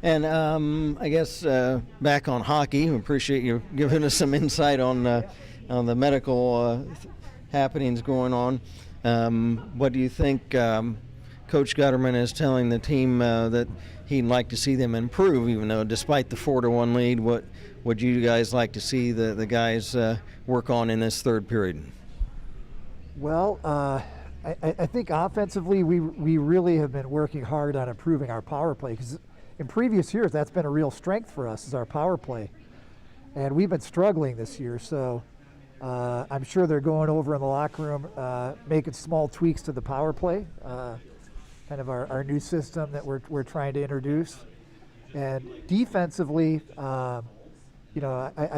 And I guess back on hockey, we appreciate you giving us some insight on the medical happenings going on. What do you think Coach Gutterman is telling the team that he'd like to see them improve, even though despite the 4-1 lead, what would you guys like to see the guys work on in this third period? Well, I think offensively we really have been working hard on improving our power play, because in previous years that's been a real strength for us, is our power play. And we've been struggling this year, so I'm sure they're going over in the locker room, making small tweaks to the power play, kind of our new system that we're trying to introduce. And defensively, I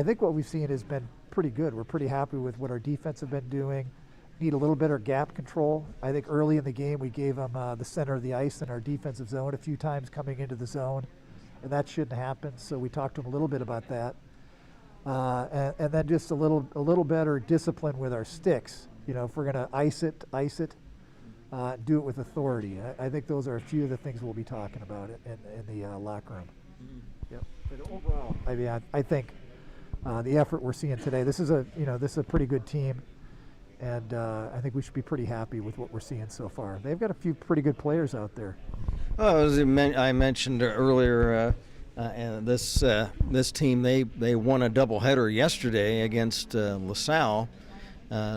think what we've seen has been pretty good. We're pretty happy with what our defense have been doing. Need a little better gap control. I think early in the game we gave them the center of the ice in our defensive zone a few times coming into the zone, and that shouldn't happen. So we talked to them a little bit about that. And then just a little better discipline with our sticks. If we're going to ice it, do it with authority. I think those are a few of the things we'll be talking about in the locker room. Mm-hmm. Yep. But overall, I think the effort we're seeing today. This is a pretty good team, and I think we should be pretty happy with what we're seeing so far. They've got a few pretty good players out there. Well, as I mentioned earlier. And this team, they won a doubleheader yesterday against LaSalle,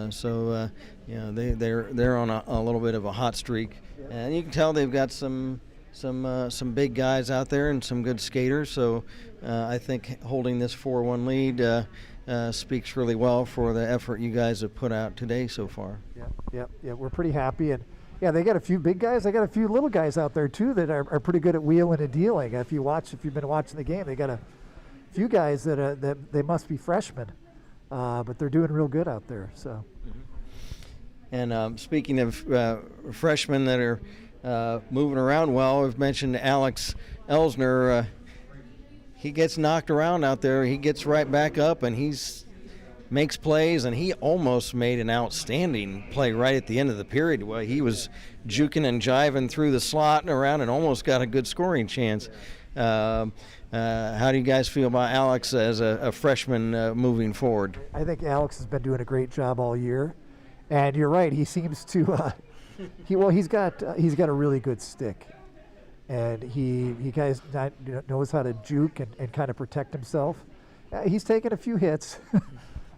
so they're on a little bit of a hot streak, and you can tell they've got some big guys out there and some good skaters. So I think holding this 4-1 lead speaks really well for the effort you guys have put out today so far. Yeah, we're pretty happy. And yeah, they got a few big guys. They got a few little guys out there too that are pretty good at wheeling and dealing. If you've been watching the game, they got a few guys that they must be freshmen, but they're doing real good out there. So. And speaking of freshmen that are moving around well, we've mentioned Alex Elsner. He gets knocked around out there. He gets right back up and makes plays, and he almost made an outstanding play right at the end of the period. Well, he was juking and jiving through the slot and around and almost got a good scoring chance. How do you guys feel about Alex as a freshman moving forward? I think Alex has been doing a great job all year, and you're right. He seems to he's got a really good stick, and he guys knows how to juke and kind of protect himself. He's taken a few hits.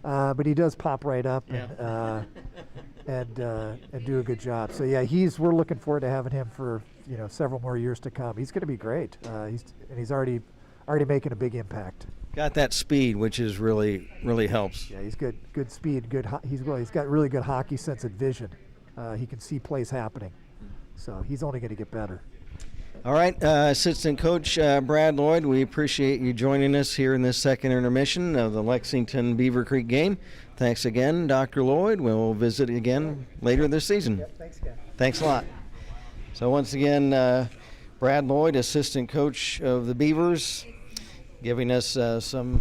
But he does pop right up and do a good job. So yeah, we're looking forward to having him for several more years to come. He's going to be great. He's already making a big impact. Got that speed, which is really helps. Yeah, he's good speed. He's got really good hockey sense and vision. He can see plays happening. So he's only going to get better. All right, Assistant Coach Brad Lloyd, we appreciate you joining us here in this second intermission of the Lexington Beavercreek game. Thanks again, Dr. Lloyd. We'll visit again later this season. Yep, thanks, Ken. Thanks a lot. So once again, Brad Lloyd, Assistant Coach of the Beavers, giving us some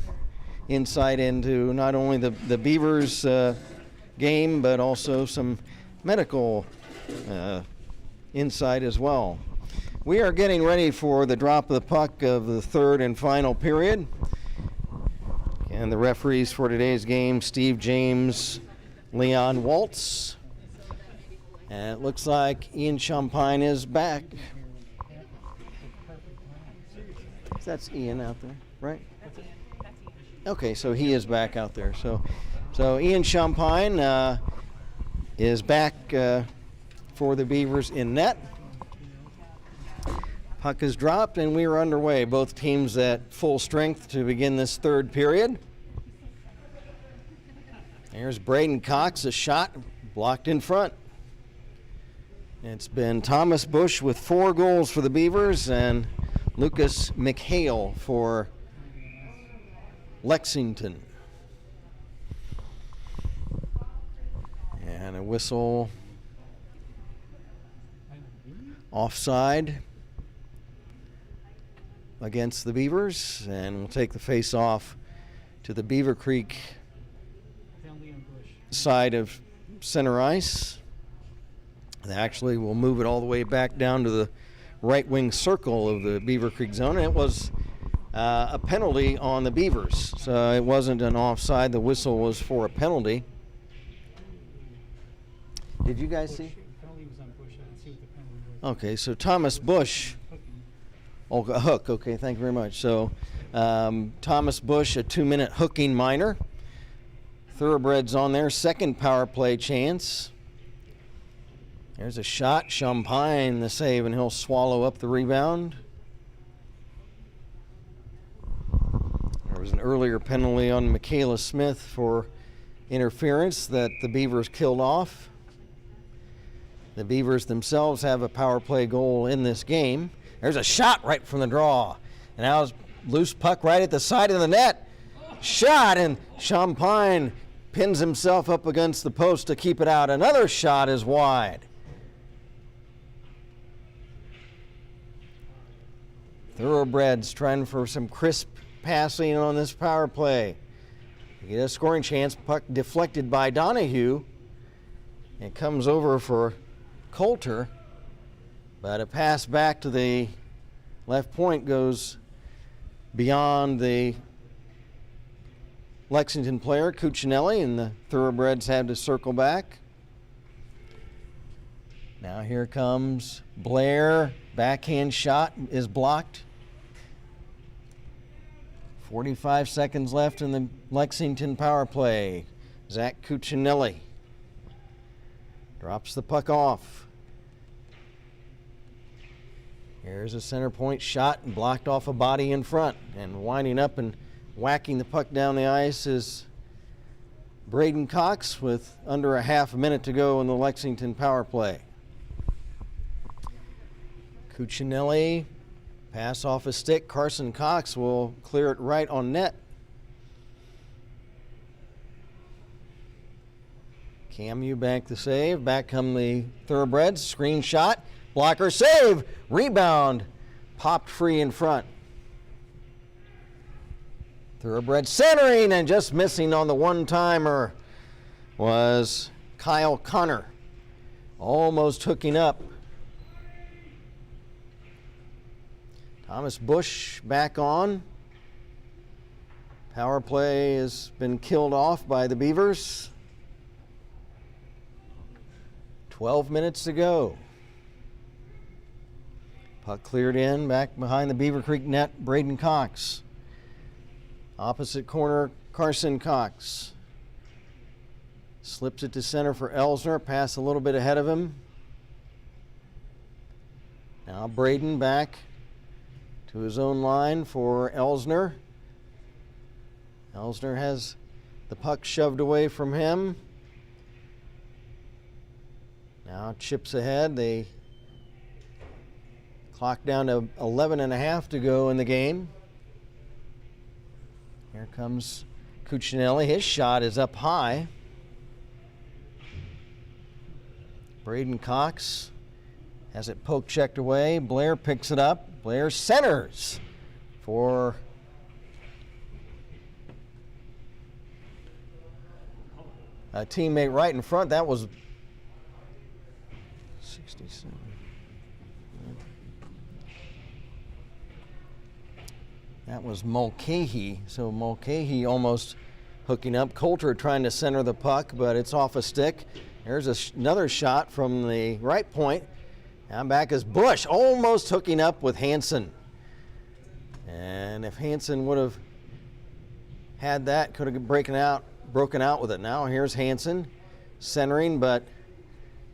insight into not only the Beavers game, but also some medical insight as well. We are getting ready for the drop of the puck of the third and final period. And the referees for today's game, Steve James, Leon Waltz. And it looks like Ian Champagne is back. That's Ian out there, right? Okay, so he is back out there. So Ian Champagne is back for the Beavers in net. Puck is dropped and we are underway. Both teams at full strength to begin this third period. There's Braden Cox, a shot blocked in front. It's been Thomas Bush with 4 goals for the Beavers and Lucas McHale for Lexington. And a whistle offside against the Beavers, and we'll take the face off to the Beavercreek side of center ice. Actually, we'll move it all the way back down to the right wing circle of the Beavercreek zone, and it was a penalty on the Beavers. So it wasn't an offside. The whistle was for a penalty. Did you guys see? Okay, so Thomas Bush. Oh, a hook. Okay, thank you very much. So Thomas Bush, a 2-minute hooking minor. Thoroughbreds on their second power play chance. There's a shot. Champagne the save, and he'll swallow up the rebound. There was an earlier penalty on Michaela Smith for interference that the Beavers killed off. The Beavers themselves have a power play goal in this game. There's a shot right from the draw. And now it's loose puck right at the side of the net. Shot, and Champagne pins himself up against the post to keep it out. Another shot is wide. Thoroughbreds trying for some crisp passing on this power play. You get a scoring chance. Puck deflected by Donahue. It comes over for Coulter, but a pass back to the left point goes beyond the Lexington player, Cuccinelli, and the Thoroughbreds had to circle back. Now here comes Blair. Backhand shot is blocked. 45 seconds left in the Lexington power play. Zach Cuccinelli drops the puck off. Here's a center point shot and blocked off a body in front. And winding up and whacking the puck down the ice is Braden Cox with under a half a minute to go in the Lexington power play. Cuccinelli, pass off a stick. Carson Cox will clear it right on net. Cam Eubank the save. Back come the Thoroughbreds. Screen shot. Blocker save. Rebound. Popped free in front. Thoroughbreds centering and just missing on the one-timer was Kyle Connor. Almost hooking up. Thomas Bush back on. Power play has been killed off by the Beavers. 12 minutes to go. Puck cleared in, back behind the Beavercreek net, Braden Cox. Opposite corner, Carson Cox. Slips it to center for Elsner, pass a little bit ahead of him. Now Braden back to his own line for Elsner. Elsner has the puck shoved away from him. Now chips ahead. They Clock down to 11 and a half to go in the game. Here comes Cuccinelli. His shot is up high. Braden Cox has it poke checked away. Blair picks it up. Blair centers for a teammate right in front. That was 67. That was Mulcahy. So Mulcahy almost hooking up. Coulter trying to center the puck, but it's off a stick. There's another shot from the right point. Now back is Bush, almost hooking up with Hansen. And if Hansen would have had that, could have broken out with it. Now here's Hansen centering, but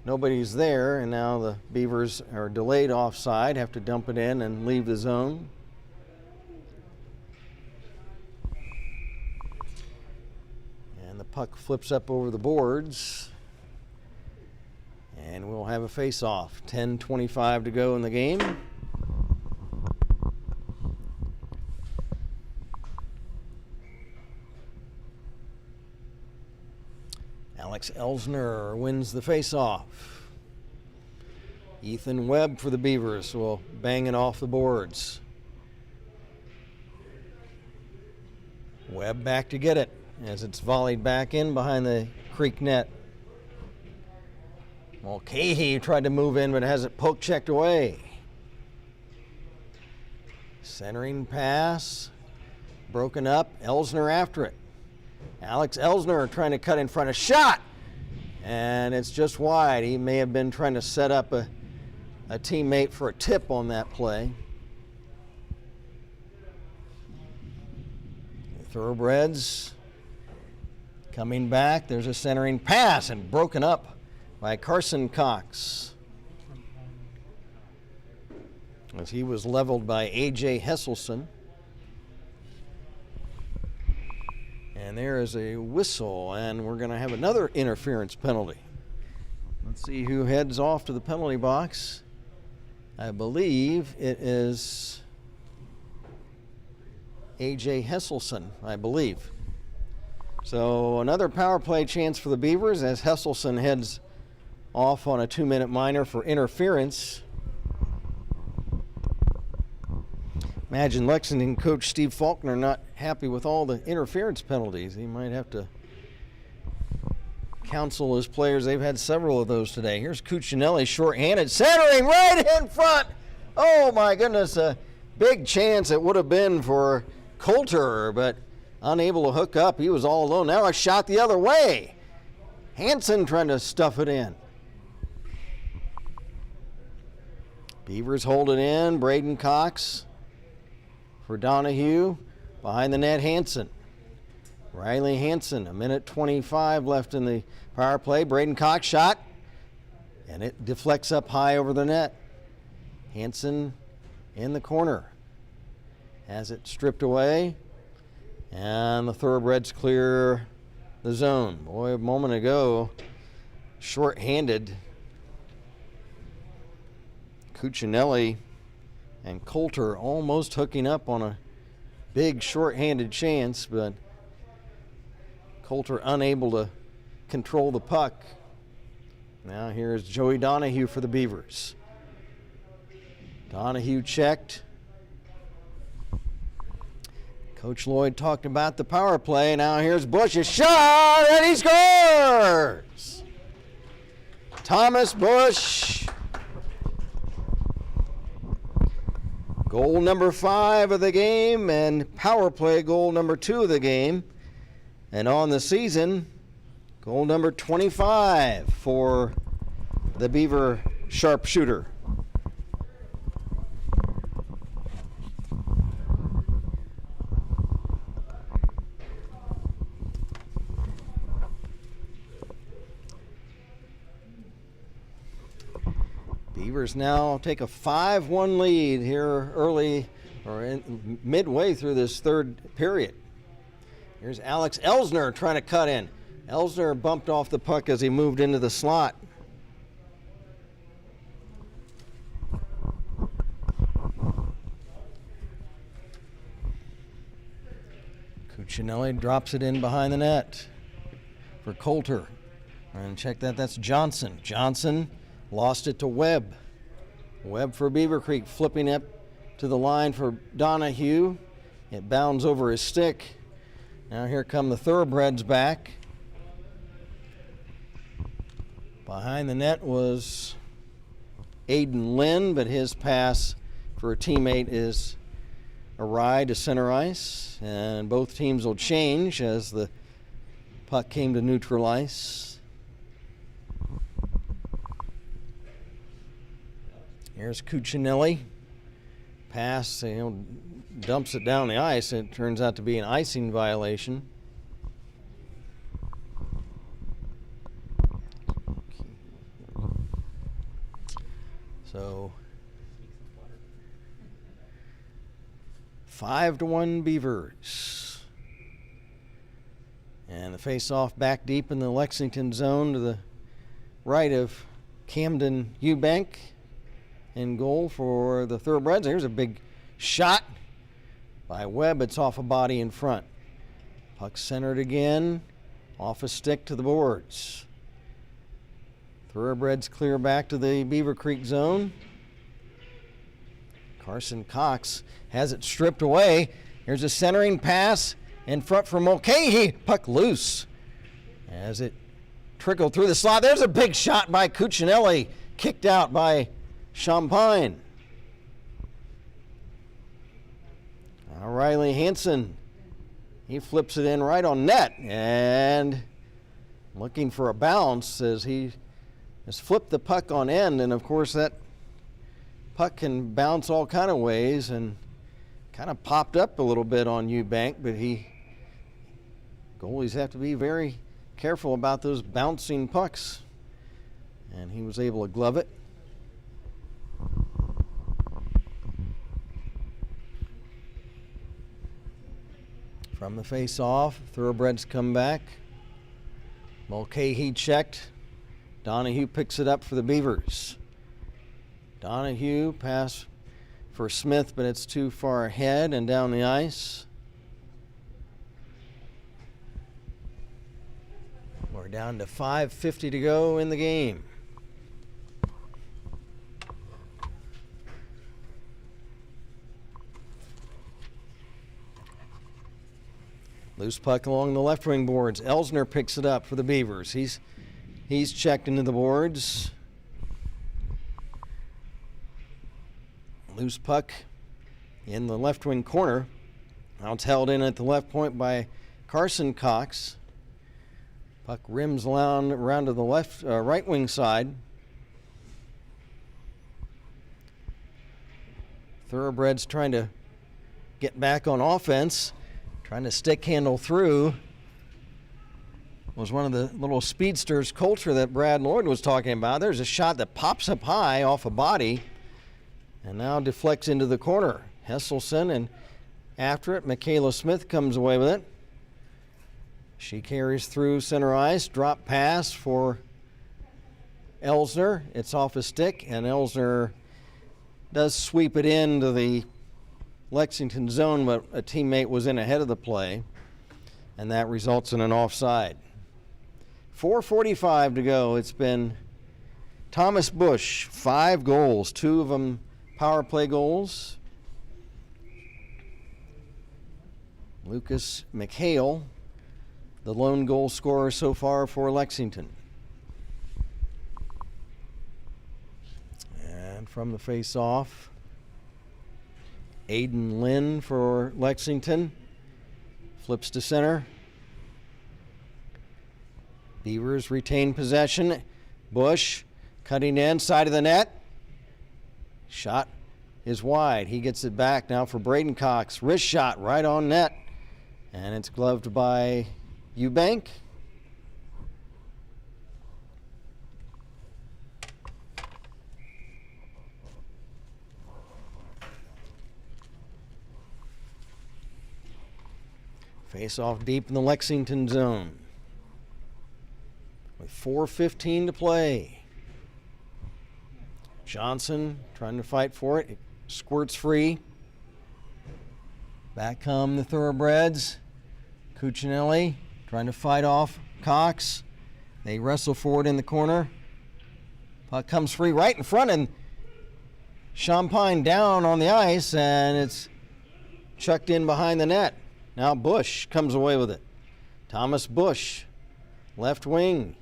nobody's there. And now the Beavers are delayed offside, have to dump it in and leave the zone. And the puck flips up over the boards. And we'll have a face-off. 10:25 to go in the game. Alex Elsner wins the face-off. Ethan Webb for the Beavers will bang it off the boards. Webb back to get it as it's volleyed back in behind the Creek net. Mulcahy tried to move in but has it poke checked away. Centering pass, broken up, Elsner after it. Alex Elsner trying to cut in front of shot, and it's just wide. He may have been trying to set up a teammate for a tip on that play. The Thoroughbreds coming back. There's a centering pass and broken up by Carson Cox, as he was leveled by A.J. Hesselson. And there is a whistle, and we're going to have another interference penalty. Let's see who heads off to the penalty box. I believe it is A.J. Hesselson, I believe. So another power play chance for the Beavers as Hesselson heads off on a 2-minute minor for interference. Imagine Lexington coach Steve Faulkner not happy with all the interference penalties. He might have to counsel his players. They've had several of those today. Here's Cuccinelli shorthanded, centering right in front. Oh my goodness, a big chance it would have been for Coulter, but unable to hook up. He was all alone. Now a shot the other way. Hansen trying to stuff it in. Beavers hold it in. Braden Cox for Donahue. Behind the net, Hansen. Riley Hansen, 1:25 left in the power play. Braden Cox shot, and it deflects up high over the net. Hansen in the corner. Has it stripped away, and the Thoroughbreds clear the zone. Boy, a moment ago, short-handed. Cuccinelli and Coulter almost hooking up on a big short-handed chance, but Coulter unable to control the puck. Now here's Joey Donahue for the Beavers. Donahue checked. Coach Lloyd talked about the power play. Now here's Bush's shot, and he scores! Thomas Bush. Goal number 5 of the game and power play goal number 2 of the game. And on the season, goal number 25 for the Beaver sharpshooter. Beavers now take a 5-1 lead here early or midway through this third period. Here's Alex Elsner trying to cut in. Elsner bumped off the puck as he moved into the slot. Cuccinelli drops it in behind the net for Coulter. And check that, that's Johnson. Johnson lost it to Webb. Webb for Beavercreek, flipping up to the line for Donahue. It bounds over his stick. Now here come the Thoroughbreds back. Behind the net was Aiden Lynn, but his pass for a teammate is awry to center ice, and both teams will change as the puck came to neutral ice. Here's Cuccinelli. Pass, dumps it down the ice. It turns out to be an icing violation. So 5-1 Beavers. And the face-off back deep in the Lexington zone to the right of Camden Eubank. In goal for the Thoroughbreds. Here's a big shot by Webb. It's off a body in front. Puck centered again. Off a stick to the boards. Thoroughbreds clear back to the Beavercreek zone. Carson Cox has it stripped away. Here's a centering pass in front for Mulcahy. Puck loose as it trickled through the slot. There's a big shot by Cuccinelli. Kicked out by Champagne. Now Riley Hansen. He flips it in right on net and looking for a bounce as he has flipped the puck on end, and of course that puck can bounce all kind of ways and kind of popped up a little bit on Eubank, but goalies have to be very careful about those bouncing pucks, and he was able to glove it. From the face-off, Thoroughbreds come back. Mulcahy checked. Donahue picks it up for the Beavers. Donahue pass for Smith, but it's too far ahead and down the ice. We're down to 5:50 to go in the game. Loose puck along the left wing boards. Elsner picks it up for the Beavers. He's checked into the boards. Loose puck in the left wing corner. Now it's held in at the left point by Carson Cox. Puck rims around to the right wing side. Thoroughbreds trying to get back on offense. Trying to stick handle through was one of the little speedsters, Coulter, that Brad Lloyd was talking about. There's a shot that pops up high off a body and now deflects into the corner. Hesselson, and after it, Michaela Smith comes away with it. She carries through center ice. Drop pass for Elsner. It's off a stick, and Elsner does sweep it into the Lexington zone, but a teammate was in ahead of the play, and that results in an offside. 4:45 to go. It's been Thomas Bush, 5 goals, 2 of them power play goals. Lucas McHale, the lone goal scorer so far for Lexington. And from the face-off, Aiden Lynn for Lexington. Flips to center. Beavers retain possession. Bush cutting in, side of the net. Shot is wide. He gets it back now for Braden Cox. Wrist shot right on net. And it's gloved by Eubank. Face off deep in the Lexington zone. With 4:15 to play. Johnson trying to fight for it. It squirts free. Back come the Thoroughbreds. Cuccinelli trying to fight off Cox. They wrestle forward in the corner. Puck comes free right in front, and Champagne down on the ice, and it's chucked in behind the net. Now Bush comes away with it. Thomas Bush, left wing,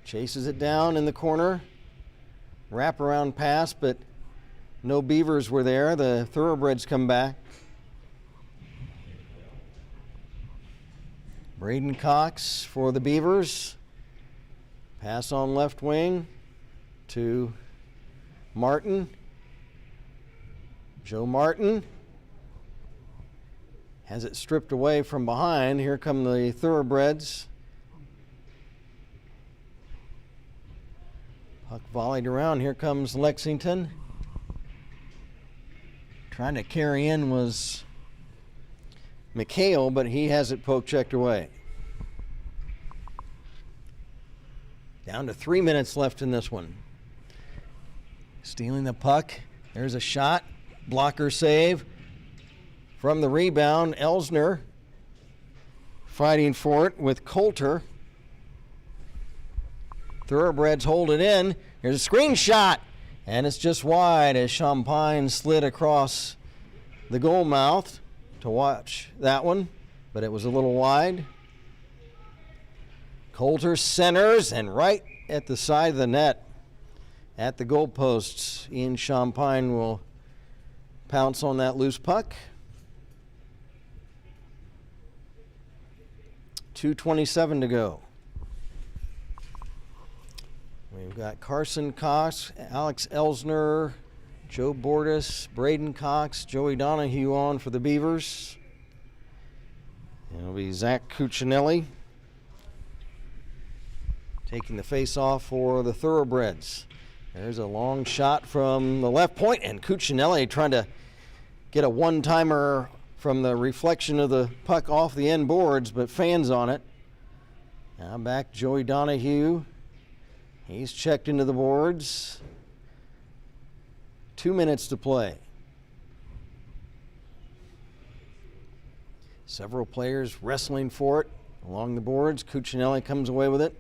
chases it down in the corner. Wraparound pass, but no Beavers were there. The Thoroughbreds come back. Braden Cox for the Beavers. Pass on left wing to Martin. Joe Martin has it stripped away from behind. Here come the Thoroughbreds. Puck volleyed around. Here comes Lexington. Trying to carry in was McHale, but he has it poke checked away. Down to 3 minutes left in this one. Stealing the puck. There's a shot. Blocker save. From the rebound, Elsner fighting for it with Coulter. Thoroughbreds hold it in. Here's a screen shot, and it's just wide as Champagne slid across the goal mouth to watch that one, but it was a little wide. Coulter centers, and right at the side of the net at the goalposts, Ian Champagne will pounce on that loose puck. 2:27 to go. We've got Carson Cox, Alex Elsner, Joe Bordas, Braden Cox, Joey Donahue on for the Beavers. It'll be Zach Cuccinelli taking the face-off for the Thoroughbreds. There's a long shot from the left point, and Cuccinelli trying to get a one-timer from the reflection of the puck off the end boards, but fans on it. Now back Joey Donahue. He's checked into the boards. 2 minutes to play. Several players wrestling for it along the boards. Cuccinelli comes away with it.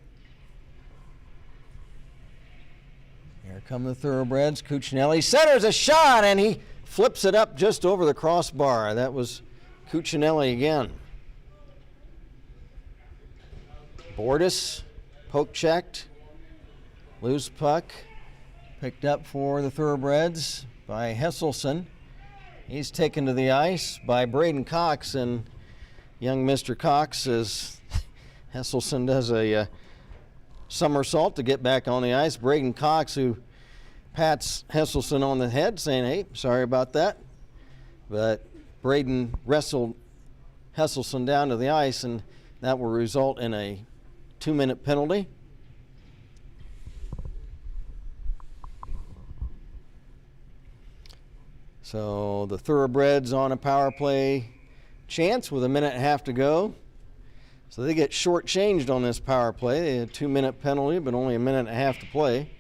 Here come the Thoroughbreds. Cuccinelli centers a shot, and he flips it up just over the crossbar. That was Cuccinelli again. Bordas poke checked. Loose puck picked up for the Thoroughbreds by Hesselson. He's taken to the ice by Braden Cox, and young Mr. Cox, as Hesselson does a somersault to get back on the ice. Braden Cox, who pats Hesselson on the head, saying, "Hey, sorry about that." But Braden wrestled Hesselson down to the ice, and that will result in a 2-minute penalty. So the Thoroughbreds on a power play chance with 1.5 minutes to go. So they get shortchanged on this power play. They had a 2-minute penalty, but only 1.5 minutes to play.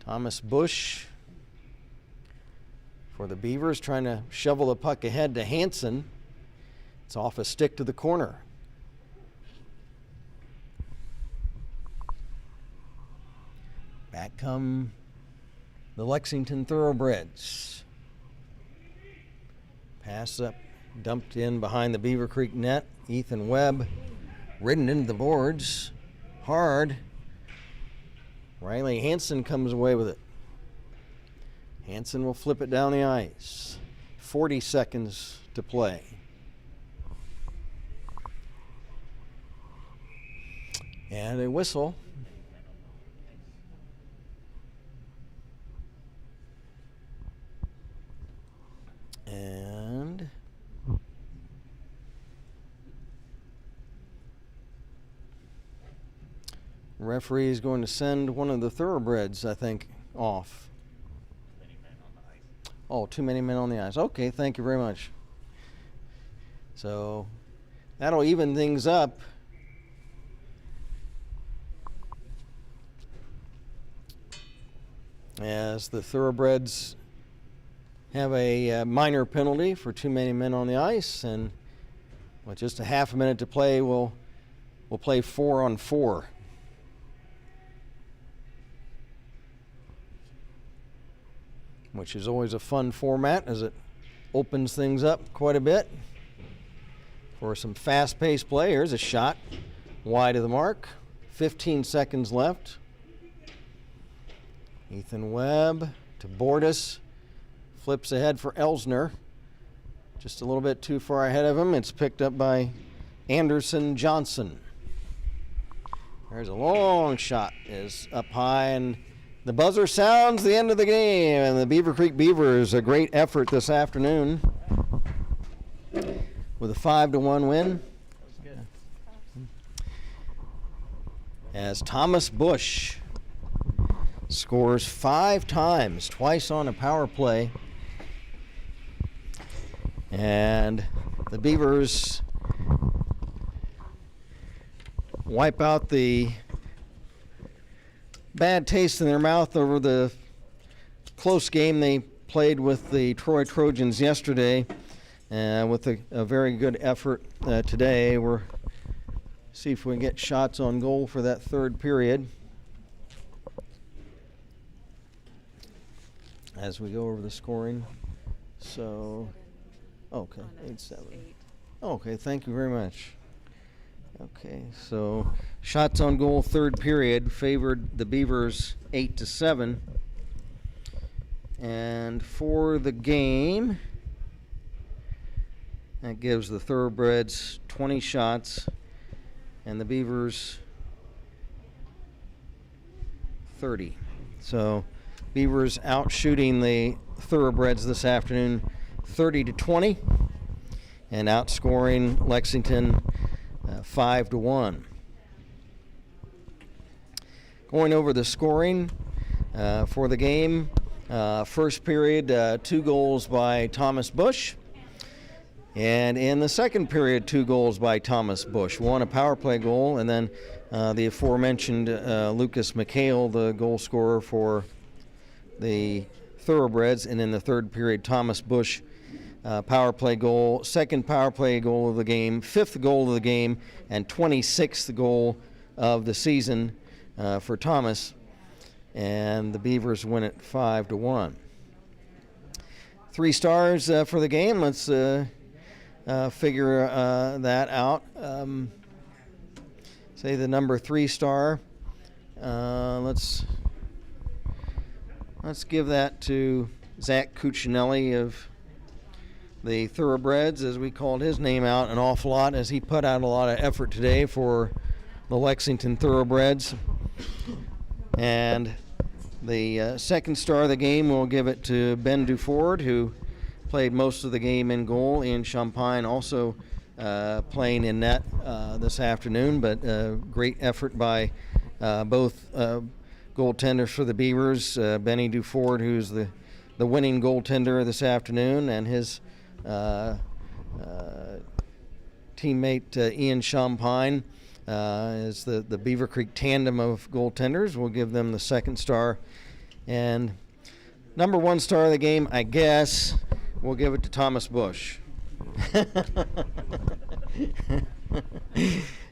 Thomas Bush for the Beavers, trying to shovel the puck ahead to Hansen. It's off a stick to the corner. Back come the Lexington Thoroughbreds. Pass up, dumped in behind the Beavercreek net. Ethan Webb ridden into the boards hard. Riley Hansen comes away with it. Hansen will flip it down the ice. 40 seconds to play. And a whistle. And referee is going to send one of the Thoroughbreds, I think, off. Oh, too many men on the ice. Okay, thank you very much. So that'll even things up. As the Thoroughbreds have a minor penalty for too many men on the ice, and with just a half a minute to play, we'll play 4-on-4. Which is always a fun format as it opens things up quite a bit for some fast-paced play. Here's a shot wide of the mark. 15 seconds left. Ethan Webb to Bordas. Flips ahead for Elsner. Just a little bit too far ahead of him. It's picked up by Anderson Johnson. There's a long shot. Is up high, and the buzzer sounds the end of the game. And the Beavercreek Beavers, a great effort this afternoon with a 5-1 win. As Thomas Bush scores 5 times, twice on a power play. And the Beavers wipe out the bad taste in their mouth over the close game they played with the Troy Trojans yesterday, with a very good effort today. We're see if we can get shots on goal for that third period as we go over the scoring. So, okay, 8-7. Okay, thank you very much. Okay, so shots on goal third period favored the Beavers 8-7. And for the game, that gives the Thoroughbreds 20 shots and the Beavers 30. So Beavers out shooting the Thoroughbreds this afternoon 30-20 and outscoring Lexington 5-1. Going over the scoring for the game, first period, 2 goals by Thomas Bush. And in the second period, 2 goals by Thomas Bush. 1 a power play goal, and then the aforementioned Lucas McHale, the goal scorer for the Thoroughbreds. And in the third period, Thomas Bush, power play goal, second power play goal of the game, 5th goal of the game, and 26th goal of the season for Thomas. And the Beavers win it 5-1. 3 stars for the game. Let's figure that out. Say the number 3 star. Let's give that to Zach Cuccinelli of the Thoroughbreds, as we called his name out an awful lot, as he put out a lot of effort today for the Lexington Thoroughbreds. And the second star of the game, we'll give it to Ben Duford, who played most of the game in goal. Ian Champagne also playing in net this afternoon, but great effort by both goaltenders for the Beavers. Benny Duford, who's the winning goaltender this afternoon, and his teammate Ian Champagne is the Beavercreek tandem of goaltenders. We'll give them the second star. And number 1 star of the game, I guess, we'll give it to Thomas Bush.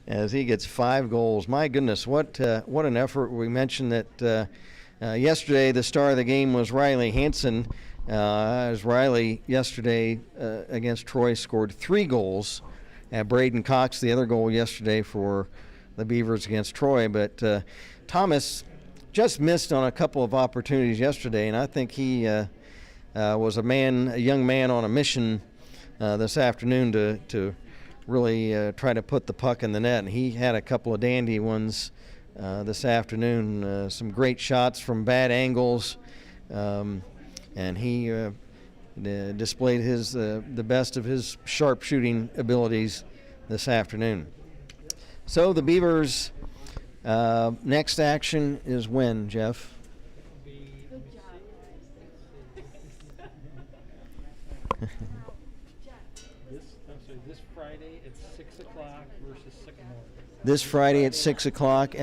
As he gets 5 goals. My goodness, what an effort. We mentioned that yesterday the star of the game was Riley Hansen, as Riley yesterday against Troy scored 3 goals. Braden Cox, the other goal yesterday for the Beavers against Troy. But Thomas just missed on a couple of opportunities yesterday, and I think he was a young man on a mission this afternoon to really try to put the puck in the net. And he had a couple of dandy ones this afternoon, some great shots from bad angles, and he displayed the best of his sharp shooting abilities this afternoon. So the Beavers' next action is when, Jeff? This Friday at 6 o'clock versus Sycamore. This Friday at 6 o'clock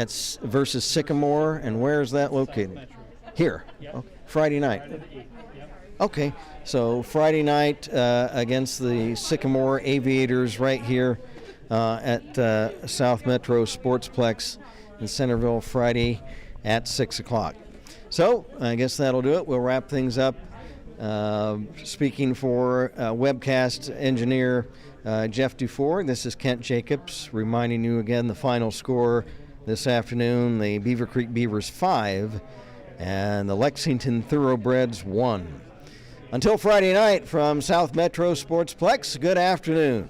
versus Sycamore, and where is that located? Metro. Here. Yep. Oh, Friday night. Friday the 8th. Yep. Okay, so Friday night against the Sycamore Aviators right here at South Metro Sportsplex in Centerville, Friday at 6 o'clock. So I guess that'll do it. We'll wrap things up. Speaking for webcast engineer Jeff Dufour, this is Kent Jacobs reminding you again the final score this afternoon: the Beavercreek Beavers 5 and the Lexington Thoroughbreds 1. Until Friday night from South Metro Sportsplex, good afternoon.